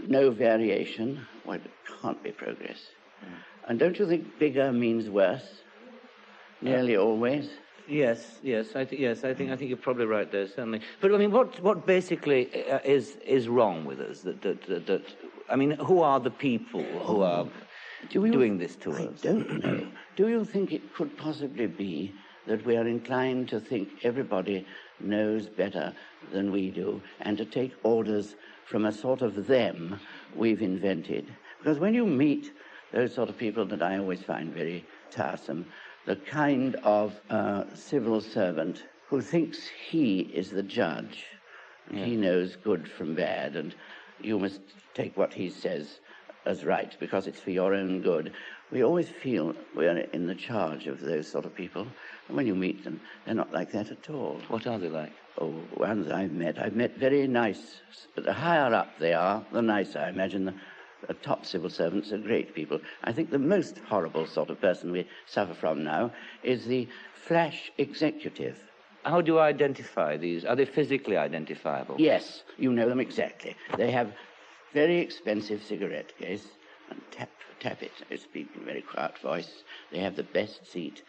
F: no variation. Well, it can't be progress. And don't you think bigger means worse? Nearly always?
J: Yes, I think you're probably right there, certainly. But I mean, what basically is wrong with us? That I mean, who are the people who are doing this to us?
F: I don't know. Do you think it could possibly be that we are inclined to think everybody knows better than we do, and to take orders from a sort of them we've invented? Because when you meet those sort of people that I always find very tiresome, the kind of civil servant who thinks he is the judge, and he knows good from bad, and you must take what he says as right because it's for your own good. We always feel we're in the charge of those sort of people. And when you meet them, they're not like that at all.
J: What are they like?
F: Oh, ones I've met very nice. But the higher up they are, the nicer. I imagine the top civil servants are great people. I think the most horrible sort of person we suffer from now is the flash executive.
J: How do you identify these? Are they physically identifiable?
F: Yes, you know them exactly. They have very expensive cigarette case and tap it. They speak in a very quiet voice. They have the best seat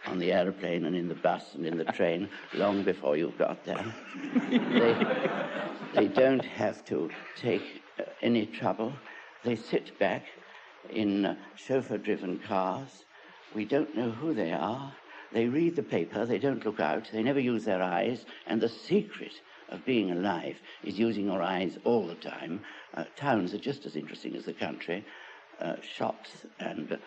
F: on the aeroplane and in the bus and in the train long before you got there. They don't have to take any trouble. They sit back in chauffeur-driven cars. We don't know who they are. They read the paper. They don't look out. They never use their eyes. And the secret of being alive is using your eyes all the time. Towns are just as interesting as the country. Shops and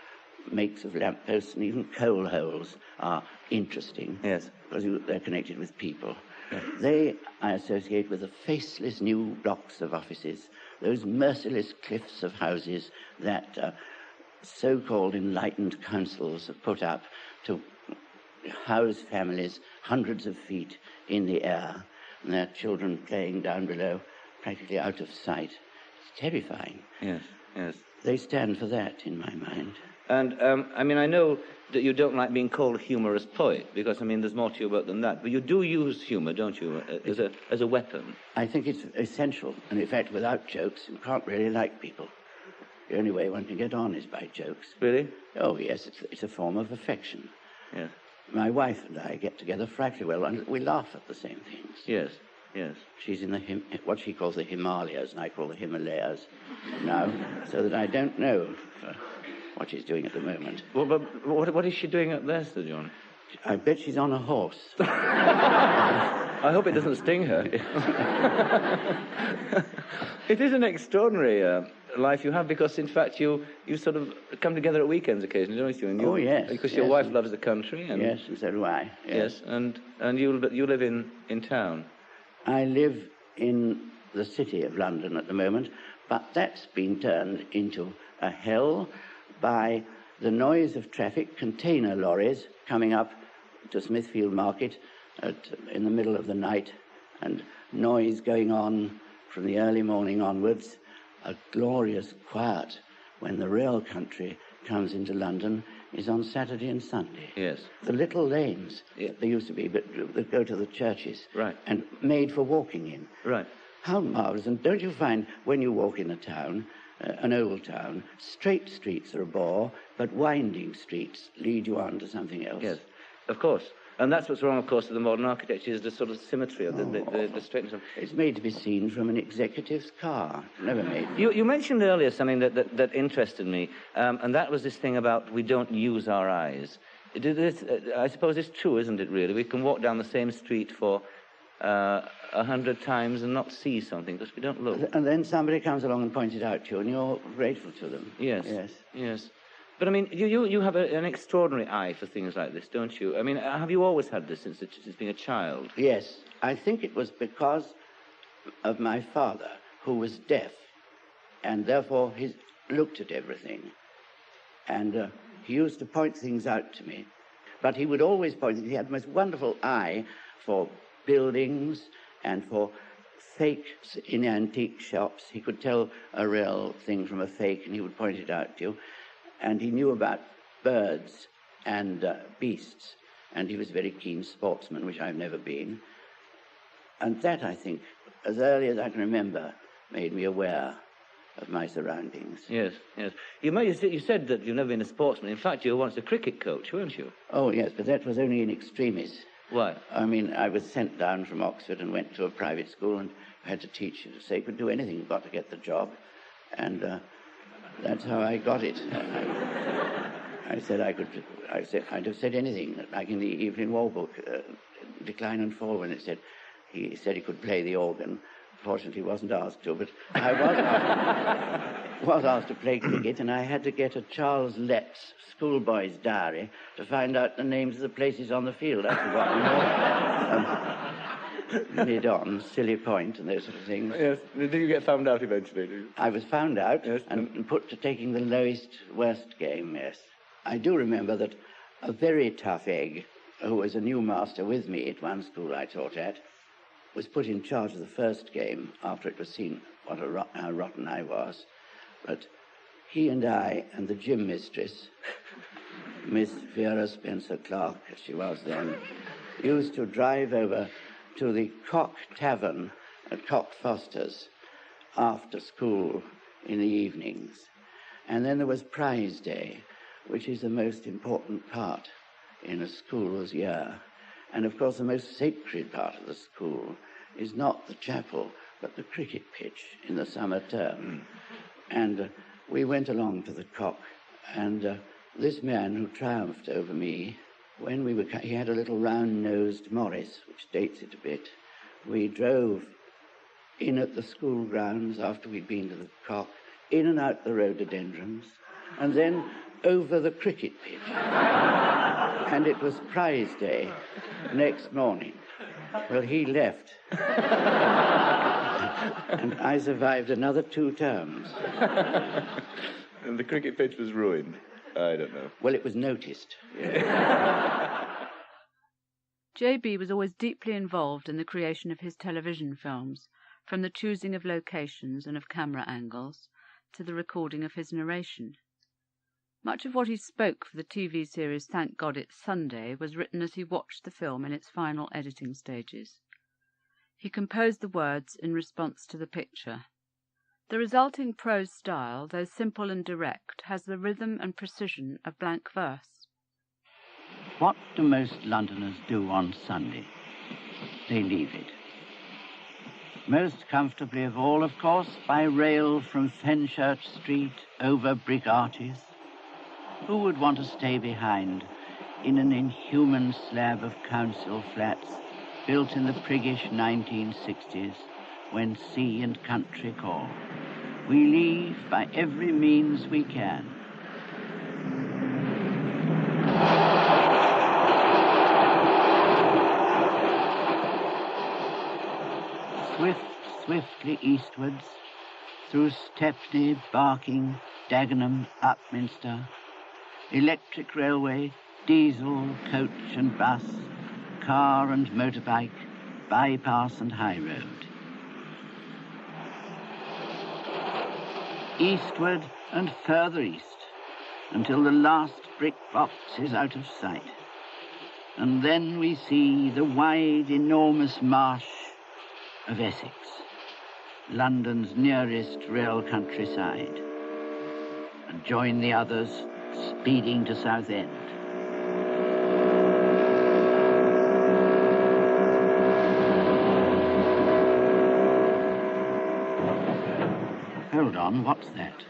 F: makes of lampposts and even coal holes are interesting.
J: Yes.
F: Because they're connected with people. Yes. They I associate with the faceless new blocks of offices, those merciless cliffs of houses that so-called enlightened councils have put up to house families hundreds of feet in the air, and their children playing down below, practically out of sight. It's terrifying.
J: Yes.
F: They stand for that, in my mind.
J: And, I mean, I know that you don't like being called a humorous poet, because, I mean, there's more to you about than that. But you do use humour, don't you, as a weapon?
F: I think it's essential. And, in fact, without jokes, you can't really like people. The only way one can get on is by jokes.
J: Really?
F: Oh, yes, it's a form of affection.
J: Yes.
F: My wife and I get together frightfully well, and we laugh at the same things.
J: Yes.
F: She's in what she calls the Himalayas, and I call the Himalayas now, so that I don't know what she's doing at the moment.
J: Well, but what is she doing up there, Sir John?
F: I bet she's on a horse.
J: I hope it doesn't sting her. It is an extraordinary life you have, because, in fact, you sort of come together at weekends occasionally, don't you?
F: Oh, yes.
J: Because your wife loves the country. And,
F: yes, and so do I.
J: Yes, and you live in town.
F: I live in the city of London at the moment, but that's been turned into a hell by the noise of traffic, container lorries coming up to Smithfield Market in the middle of the night, and noise going on from the early morning onwards, a glorious quiet when the real country comes into London is on Saturday and Sunday.
J: Yes.
F: The little lanes, they used to be, but that go to the churches.
J: Right.
F: And made for walking in.
J: Right.
F: How marvellous. And don't you find when you walk in a town, an old town, straight streets are a bore, but winding streets lead you on to something else?
J: Yes, of course. And that's what's wrong, of course, with the modern architecture, is the sort of symmetry of the straightness.
F: It's made to be seen from an executive's car. Never made.
J: You mentioned earlier something that interested me, and that was this thing about we don't use our eyes. I suppose it's true, isn't it, really? We can walk down the same street for 100 times and not see something because we don't look.
F: And then somebody comes along and points it out to you, and you're grateful to them.
J: Yes. But, I mean, you have an extraordinary eye for things like this, don't you? I mean, have you always had this since being a child?
F: Yes. I think it was because of my father, who was deaf, and therefore he looked at everything. And he used to point things out to me. But he would always point, he had the most wonderful eye for buildings and for fakes in antique shops. He could tell a real thing from a fake, and he would point it out to you. And he knew about birds and beasts, and he was a very keen sportsman, which I've never been. And that, I think, as early as I can remember, made me aware of my surroundings.
J: Yes, yes. You said that you've never been a sportsman. In fact, you were once a cricket coach, weren't you?
F: Oh, yes, but that was only in extremis.
J: Why?
F: I mean, I was sent down from Oxford and went to a private school and had to teach. They could do anything but to get the job. And that's how I got it. I said I'd have said anything, like in the Evening War book, Decline and Fall, when it said he said he could play the organ. Fortunately, he wasn't asked to, but I was asked to play cricket, and I had to get a Charles Lett's schoolboy's diary to find out the names of the places on the field. I'd forgotten Mid-on, Silly Point, and those sort of things.
J: Yes. Did you get found out eventually?
F: I was found out and put to taking the lowest, worst game, yes. I do remember that a very tough egg, who was a new master with me at one school I taught at, was put in charge of the first game after it was seen how rotten I was. But he and I and the gym mistress, Miss Vera Spencer Clark, as she was then, used to drive over to the Cock Tavern at Cock Foster's after school in the evenings. And then there was prize day, which is the most important part in a school's year. And of course the most sacred part of the school is not the chapel, but the cricket pitch in the summer term. And we went along to the Cock, and this man who triumphed over me, when he had a little round-nosed Morris, which dates it a bit. We drove in at the school grounds after we'd been to the Cock, in and out the rhododendrons, and then over the cricket pitch. And it was prize day next morning. Well, he left. And I survived another 2 terms.
J: And the cricket pitch was ruined? I don't know.
F: Well, it was noticed.
B: J.B. was always deeply involved in the creation of his television films, from the choosing of locations and of camera angles to the recording of his narration. Much of what he spoke for the TV series Thank God It's Sunday was written as he watched the film in its final editing stages. He composed the words in response to the picture. The resulting prose style, though simple and direct, has the rhythm and precision of blank verse.
F: What do most Londoners do on Sunday? They leave it. Most comfortably of all, of course, by rail from Fenchurch Street over brick arches. Who would want to stay behind in an inhuman slab of council flats built in the priggish 1960s when sea and country call? We leave by every means we can. Swiftly eastwards, through Stepney, Barking, Dagenham, Upminster, electric railway, diesel, coach and bus, car and motorbike, bypass and high road. Eastward and further east, until the last brick box is out of sight. And then we see the wide, enormous marsh of Essex, London's nearest rail countryside, and join the others speeding to Southend. Hold on, what's that?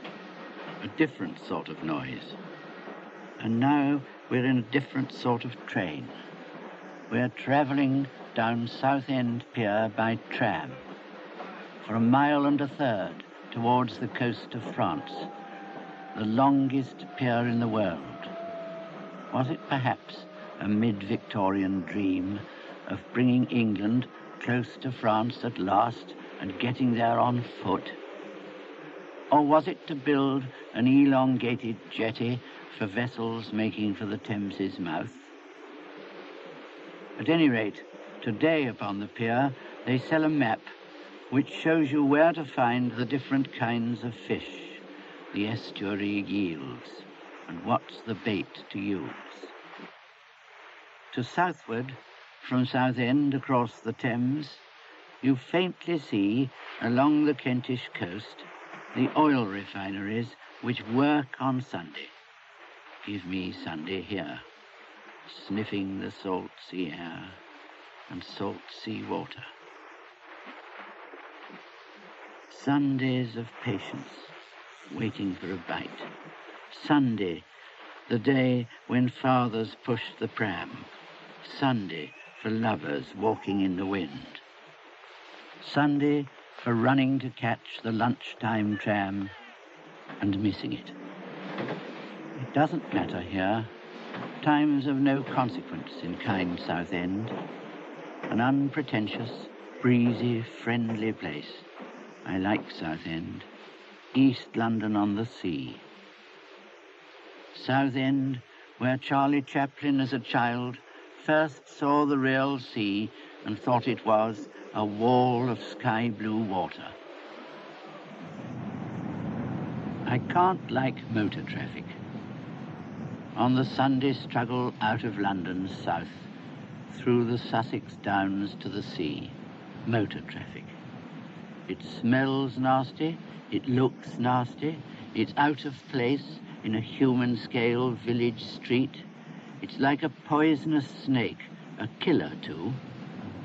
F: A different sort of noise. And now we're in a different sort of train. We're travelling down Southend Pier by tram for 1.33 miles towards the coast of France, the longest pier in the world. Was it perhaps a mid-Victorian dream of bringing England close to France at last and getting there on foot? Or was it to build an elongated jetty for vessels making for the Thameses mouth? At any rate, today upon the pier they sell a map which shows you where to find the different kinds of fish the estuary yields. and what's the bait to use. To southward, from Southend across the Thames, you faintly see, along the Kentish coast, the oil refineries which work on Sunday. Give me Sunday here, sniffing the salt sea air and salt sea water. Sundays of patience, waiting for a bite. Sunday, the day when fathers push the pram. Sunday for lovers walking in the wind. Sunday for running to catch the lunchtime tram and missing it. It doesn't matter here. Time's of no consequence in kind Southend. An unpretentious, breezy, friendly place. I like Southend. East London on the sea. Southend, where Charlie Chaplin as a child first saw the real sea and thought it was a wall of sky blue water. I can't like motor traffic. On the Sunday struggle out of London south, through the Sussex Downs to the sea, motor traffic. It smells nasty, it looks nasty, it's out of place in a human-scale village street. It's like a poisonous snake, a killer too,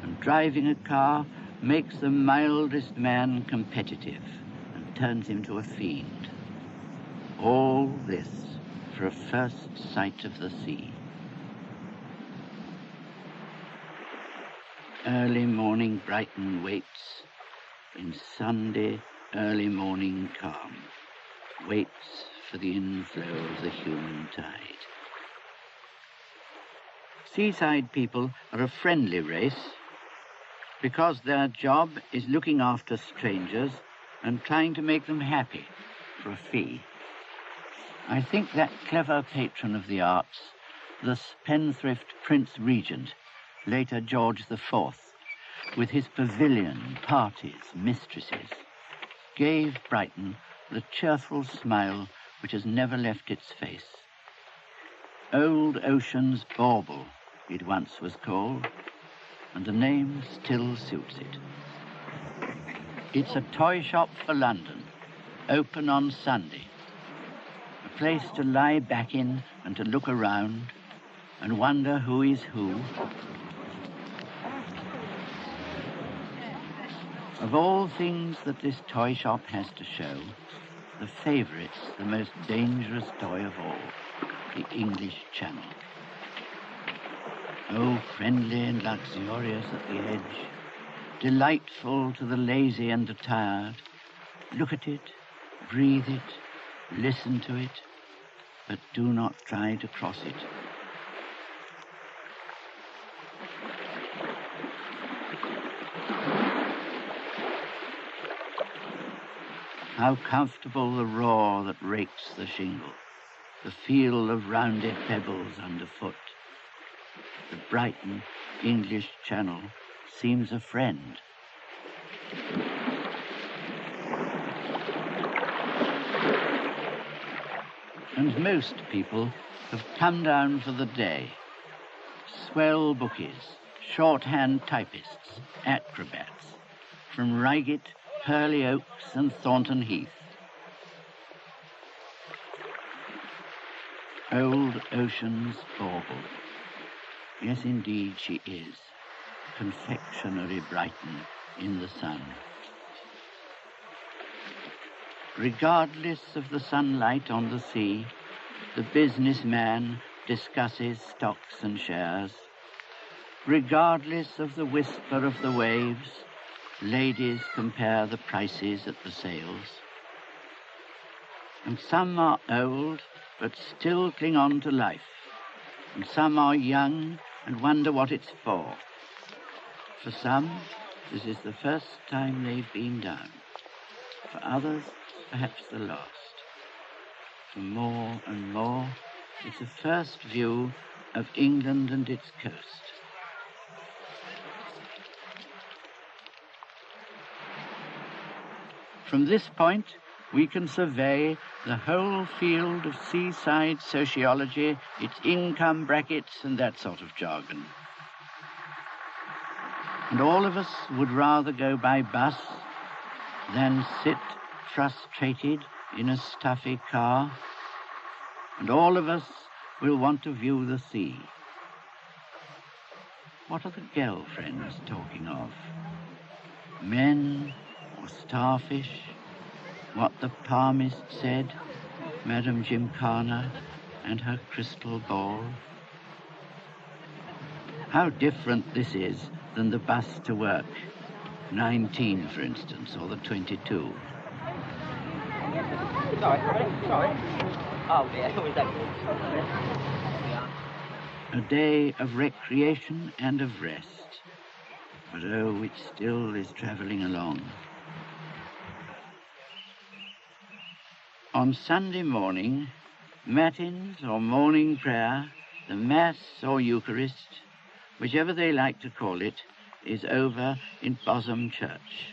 F: and driving a car makes the mildest man competitive and turns him to a fiend. All this for a first sight of the sea. Early morning Brighton waits in Sunday early morning calm, waits for the inflow of the human tide. Seaside people are a friendly race because their job is looking after strangers and trying to make them happy for a fee. I think that clever patron of the arts, the spendthrift Prince Regent, later George IV, with his pavilion, parties, mistresses, gave Brighton the cheerful smile which has never left its face. Old Ocean's Bauble, it once was called, and the name still suits it. It's a toy shop for London, open on Sunday, a place to lie back in and to look around and wonder who is who. Of all things that this toy shop has to show, the favourite's the most dangerous toy of all, the English Channel. Oh, friendly and luxurious at the edge, delightful to the lazy and the tired. Look at it, breathe it, listen to it, but do not try to cross it. How comfortable the roar that rakes the shingle, the feel of rounded pebbles underfoot. The Brighton English Channel seems a friend. And most people have come down for the day. Swell bookies, shorthand typists, acrobats, from Reigate, Hurley Oaks and Thornton Heath. Old Ocean's Bauble. Yes, indeed, she is. Confectionery Brighton in the sun. Regardless of the sunlight on the sea, the businessman discusses stocks and shares. Regardless of the whisper of the waves, ladies compare the prices at the sales. And some are old, but still cling on to life. And some are young and wonder what it's for. For some, this is the first time they've been down. For others, perhaps the last. For more and more, it's a first view of England and its coast. From this point, we can survey the whole field of seaside sociology, its income brackets and that sort of jargon. And all of us would rather go by bus than sit frustrated in a stuffy car. And all of us will want to view the sea. What are the girlfriends talking of? Men or starfish? What the palmist said, Madame Gymkhana and her crystal ball? How different this is than the bus to work. 19, for instance, or the 22.
N: Sorry. Oh dear, who is that?
F: A day of recreation and of rest. But oh, it still is travelling along. On Sunday morning, matins or morning prayer, the Mass or Eucharist, whichever they like to call it, is over in Bosham Church.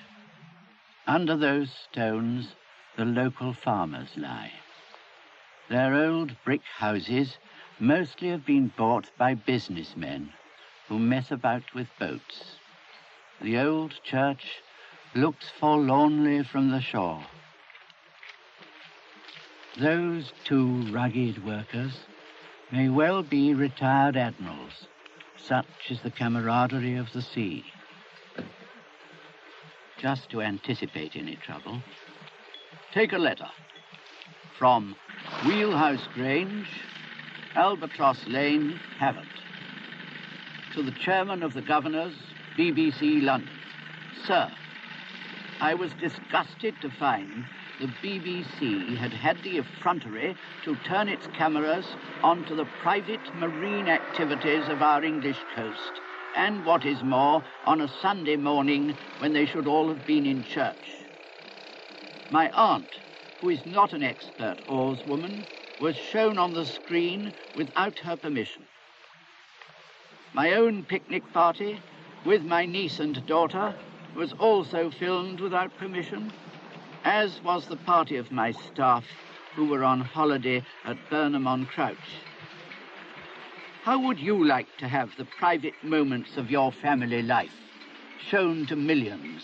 F: Under those stones, the local farmers lie. Their old brick houses mostly have been bought by businessmen who mess about with boats. The old church looks forlornly from the shore. Those two rugged workers may well be retired admirals. Such is the camaraderie of the sea. Just to anticipate any trouble, take a letter from Wheelhouse Grange, Albatross Lane, Havant, to the Chairman of the Governors, BBC London. Sir, I was disgusted to find the BBC had the effrontery to turn its cameras onto the private marine activities of our English coast, and what is more, on a Sunday morning when they should all have been in church. My aunt, who is not an expert oarswoman, was shown on the screen without her permission. My own picnic party, with my niece and daughter, was also filmed without permission, as was the party of my staff who were on holiday at Burnham-on-Crouch. How would you like to have the private moments of your family life shown to millions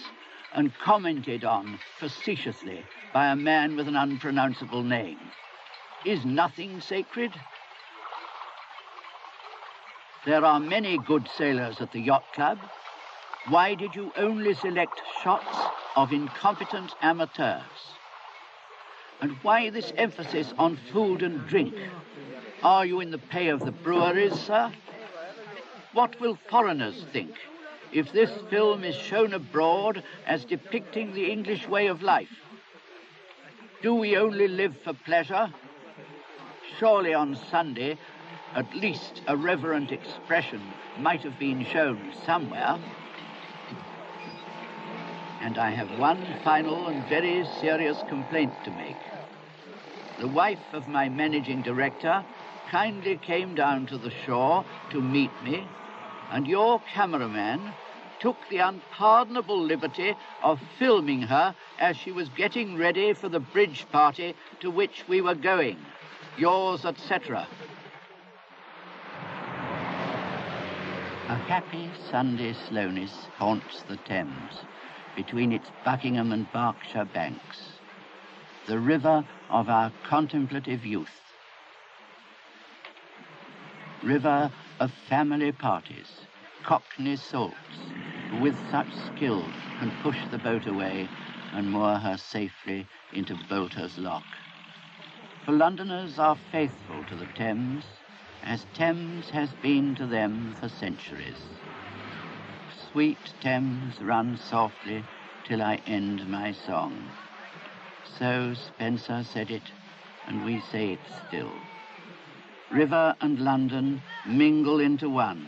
F: and commented on facetiously by a man with an unpronounceable name? Is nothing sacred? There are many good sailors at the yacht club. Why did you only select shots of incompetent amateurs? And why this emphasis on food and drink? Are you in the pay of the breweries, sir? What will foreigners think if this film is shown abroad as depicting the English way of life? Do we only live for pleasure? Surely on Sunday, at least a reverent expression might have been shown somewhere. And I have one final and very serious complaint to make. The wife of my managing director kindly came down to the shore to meet me, and your cameraman took the unpardonable liberty of filming her as she was getting ready for the bridge party to which we were going. Yours, etc. A happy Sunday slowness haunts the Thames between its Buckingham and Berkshire banks, the river of our contemplative youth, river of family parties, cockney salts, who with such skill can push the boat away and moor her safely into Bolter's Lock. For Londoners are faithful to the Thames, as Thames has been to them for centuries. Sweet Thames, run softly till I end my song. So Spenser said it, and we say it still. River and London mingle into one.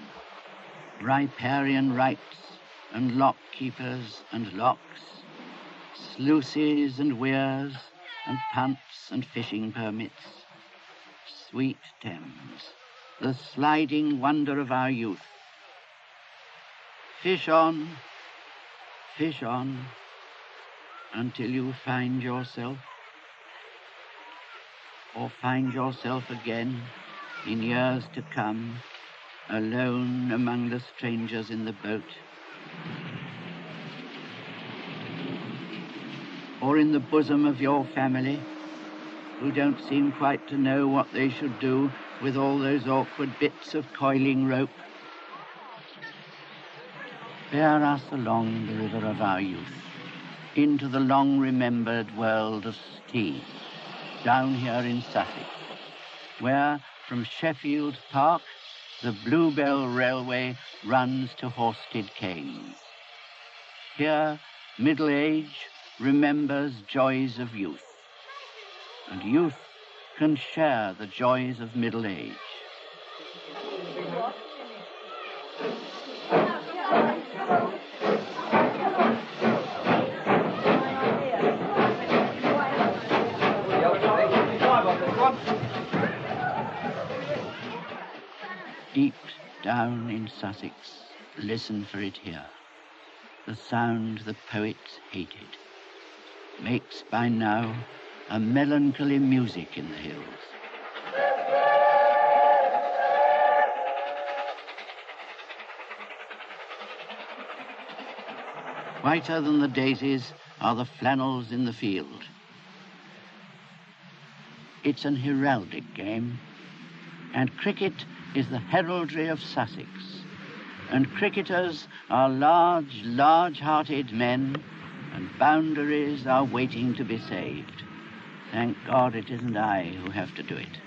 F: Riparian rights and lock-keepers and locks, sluices and weirs and punts and fishing permits. Sweet Thames, the sliding wonder of our youth. Fish on, until you find yourself or find yourself again, in years to come, alone among the strangers in the boat, or in the bosom of your family, who don't seem quite to know what they should do with all those awkward bits of coiling rope. Bear us along the river of our youth, into the long-remembered world of tea, down here in Sussex, where, from Sheffield Park, the Bluebell Railway runs to Horsted Canes. Here, middle age remembers joys of youth, and youth can share the joys of middle age. Deep down in Sussex, listen for it here. The sound the poets hated makes by now a melancholy music in the hills. Whiter than the daisies are the flannels in the field. It's an heraldic game, and cricket is the heraldry of Sussex, and cricketers are large, large-hearted men, and boundaries are waiting to be saved. Thank God it isn't I who have to do it.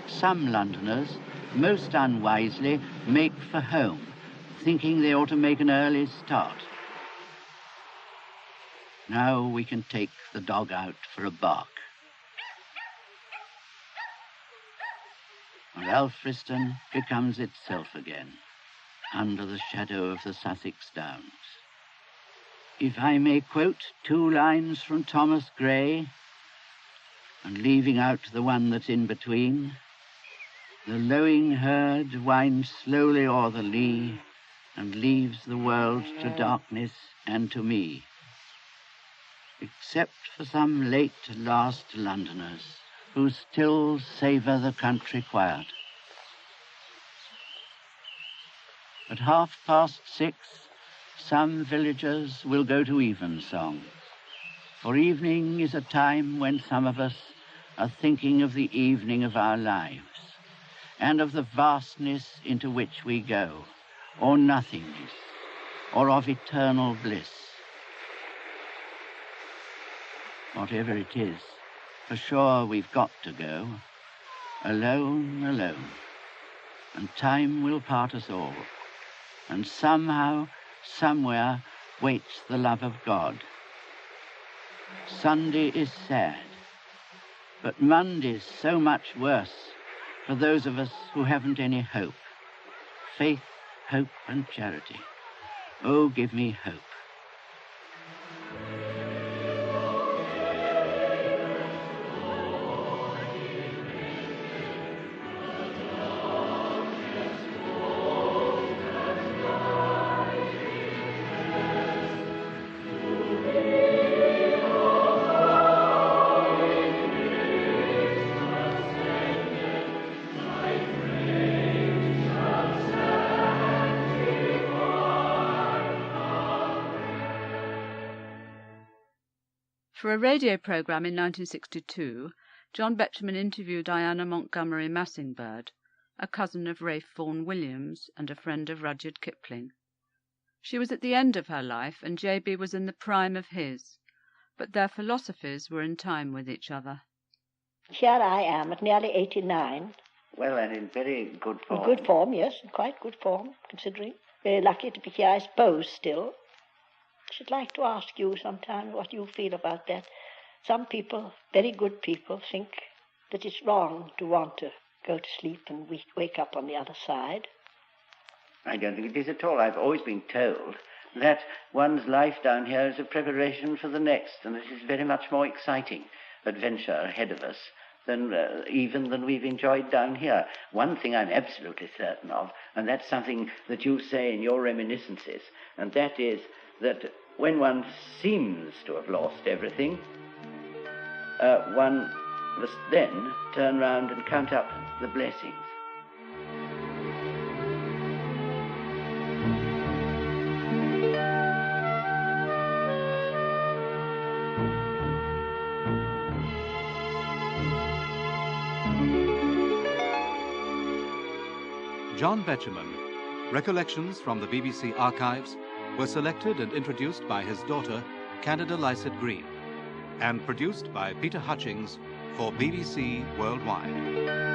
F: Some Londoners, most unwisely, make for home, thinking they ought to make an early start. Now we can take the dog out for a bark. And Alfriston becomes itself again, under the shadow of the Sussex Downs. If I may quote 2 lines from Thomas Gray, and leaving out the one that's in between, the lowing herd winds slowly o'er the lea, and leaves the world to darkness and to me, except for some late last Londoners, who still savour the country quiet. At 6:30, some villagers will go to evensong, for evening is a time when some of us are thinking of the evening of our lives, and of the vastness into which we go, or nothingness, or of eternal bliss. Whatever it is, for sure we've got to go, alone, alone, and time will part us all, and somehow, somewhere, waits the love of God. Sunday is sad, but Monday's so much worse for those of us who haven't any hope. Faith, hope, and charity. Oh, give me hope.
B: For a radio programme in 1962, John Betjeman interviewed Diana Montgomery Massingbird, a cousin of Ralph Vaughan Williams and a friend of Rudyard Kipling. She was at the end of her life, and J.B. was in the prime of his, but their philosophies were in time with each other.
K: Here I am at nearly 89.
F: Well, and in very good form.
K: In good form, yes, in quite good form, considering. Very lucky to be here, I suppose, still. I should like to ask you sometime what you feel about that. Some people, very good people, think that it's wrong to want to go to sleep and wake up on the other side.
F: I don't think it is at all. I've always been told that one's life down here is a preparation for the next, and it is very much more exciting adventure ahead of us than we've enjoyed down here. One thing I'm absolutely certain of, and that's something that you say in your reminiscences, and that is that when one seems to have lost everything, one must then turn round and count up the blessings.
L: John Betjeman, Recollections from the BBC Archives, were selected and introduced by his daughter, Canada Lycett Green, and produced by Peter Hutchings for BBC Worldwide.